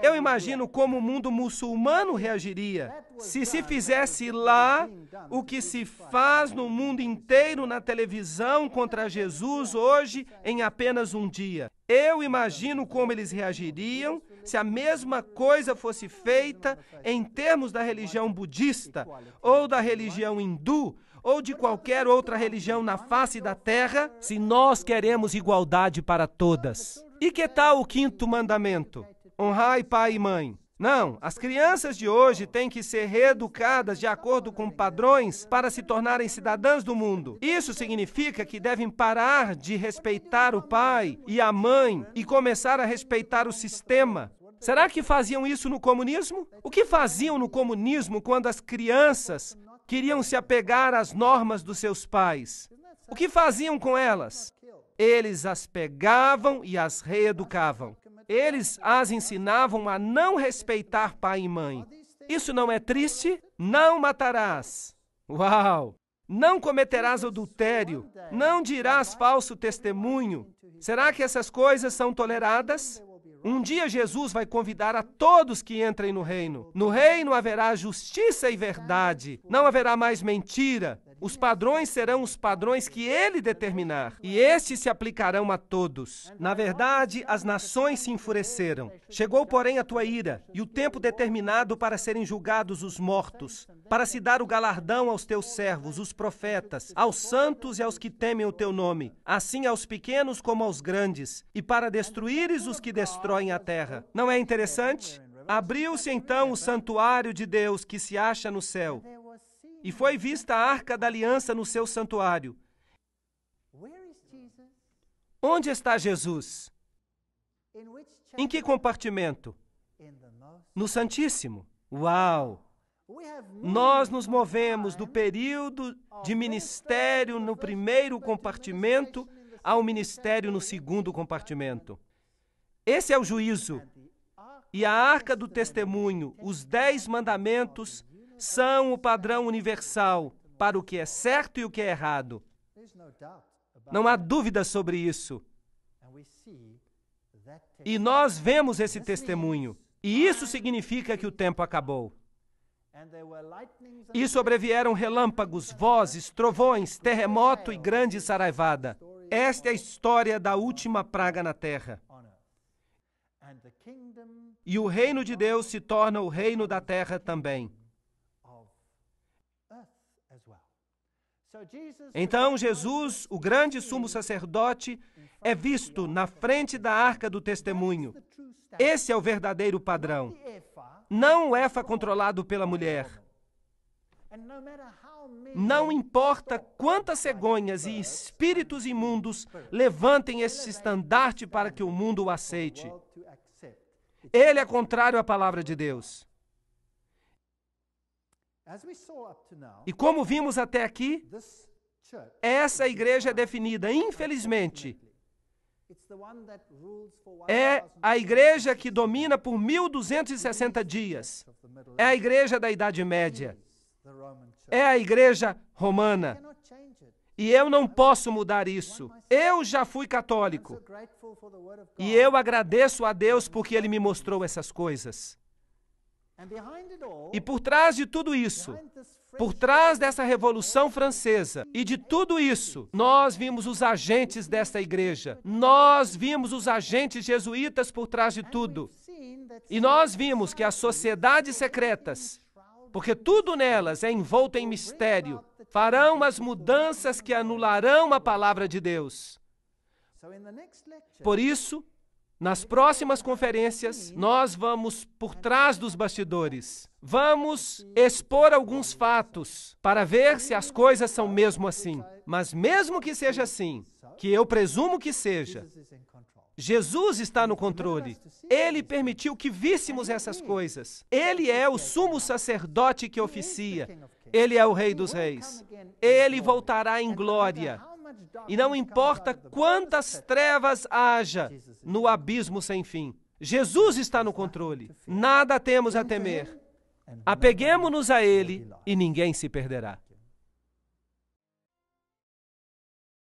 Eu imagino como o mundo muçulmano reagiria se fizesse lá o que se faz no mundo inteiro na televisão contra Jesus hoje em apenas um dia. Eu imagino como eles reagiriam se a mesma coisa fosse feita em termos da religião budista, ou da religião hindu, ou de qualquer outra religião na face da terra, se nós queremos igualdade para todas. E que tal o 5º mandamento? Honrai pai e mãe. Não, as crianças de hoje têm que ser reeducadas de acordo com padrões para se tornarem cidadãs do mundo. Isso significa que devem parar de respeitar o pai e a mãe e começar a respeitar o sistema. Será que faziam isso no comunismo? O que faziam no comunismo quando as crianças queriam se apegar às normas dos seus pais? O que faziam com elas? Eles as pegavam e as reeducavam. Eles as ensinavam a não respeitar pai e mãe. Isso não é triste? Não matarás. Uau! Não cometerás adultério. Não dirás falso testemunho. Será que essas coisas são toleradas? Um dia Jesus vai convidar a todos que entrem no reino. No reino haverá justiça e verdade. Não haverá mais mentira. Os padrões serão os padrões que ele determinar, e estes se aplicarão a todos. Na verdade, as nações se enfureceram. Chegou, porém, a tua ira, e o tempo determinado para serem julgados os mortos, para se dar o galardão aos teus servos, os profetas, aos santos e aos que temem o teu nome, assim aos pequenos como aos grandes, e para destruíres os que destroem a terra. Não é interessante? Abriu-se então o santuário de Deus que se acha no céu, e foi vista a arca da aliança no seu santuário. Onde está Jesus? Em que compartimento? No Santíssimo. Uau! Nós nos movemos do período de ministério no primeiro compartimento ao ministério no segundo compartimento. Esse é o juízo. E a arca do testemunho, os 10 mandamentos, são o padrão universal para o que é certo e o que é errado. Não há dúvida sobre isso. E nós vemos esse testemunho. E isso significa que o tempo acabou. E sobrevieram relâmpagos, vozes, trovões, terremoto e grande saraivada. Esta é a história da última praga na terra. E o reino de Deus se torna o reino da terra também. Então Jesus, o grande sumo sacerdote, é visto na frente da arca do testemunho. Esse é o verdadeiro padrão. Não o efa controlado pela mulher. Não importa quantas cegonhas e espíritos imundos levantem este estandarte para que o mundo o aceite. Ele é contrário à palavra de Deus. E como vimos até aqui, essa igreja é definida, infelizmente, é a igreja que domina por 1260 dias. É a igreja da Idade Média. É a igreja romana. E eu não posso mudar isso. Eu já fui católico. E eu agradeço a Deus porque Ele me mostrou essas coisas. E por trás de tudo isso, por trás dessa Revolução Francesa e de tudo isso, nós vimos os agentes desta igreja. Nós vimos os agentes jesuítas por trás de tudo. E nós vimos que as sociedades secretas, porque tudo nelas é envolto em mistério, farão as mudanças que anularão a palavra de Deus. Por isso, Nas próximas conferências, nós vamos por trás dos bastidores. Vamos expor alguns fatos para ver se as coisas são mesmo assim. Mas mesmo que seja assim, que eu presumo que seja, Jesus está no controle. Ele permitiu que víssemos essas coisas. Ele é o sumo sacerdote que oficia. Ele é o Rei dos Reis. Ele voltará em glória. E não importa quantas trevas haja no abismo sem fim, Jesus está no controle. Nada temos a temer. Apeguemo-nos a Ele e ninguém se perderá.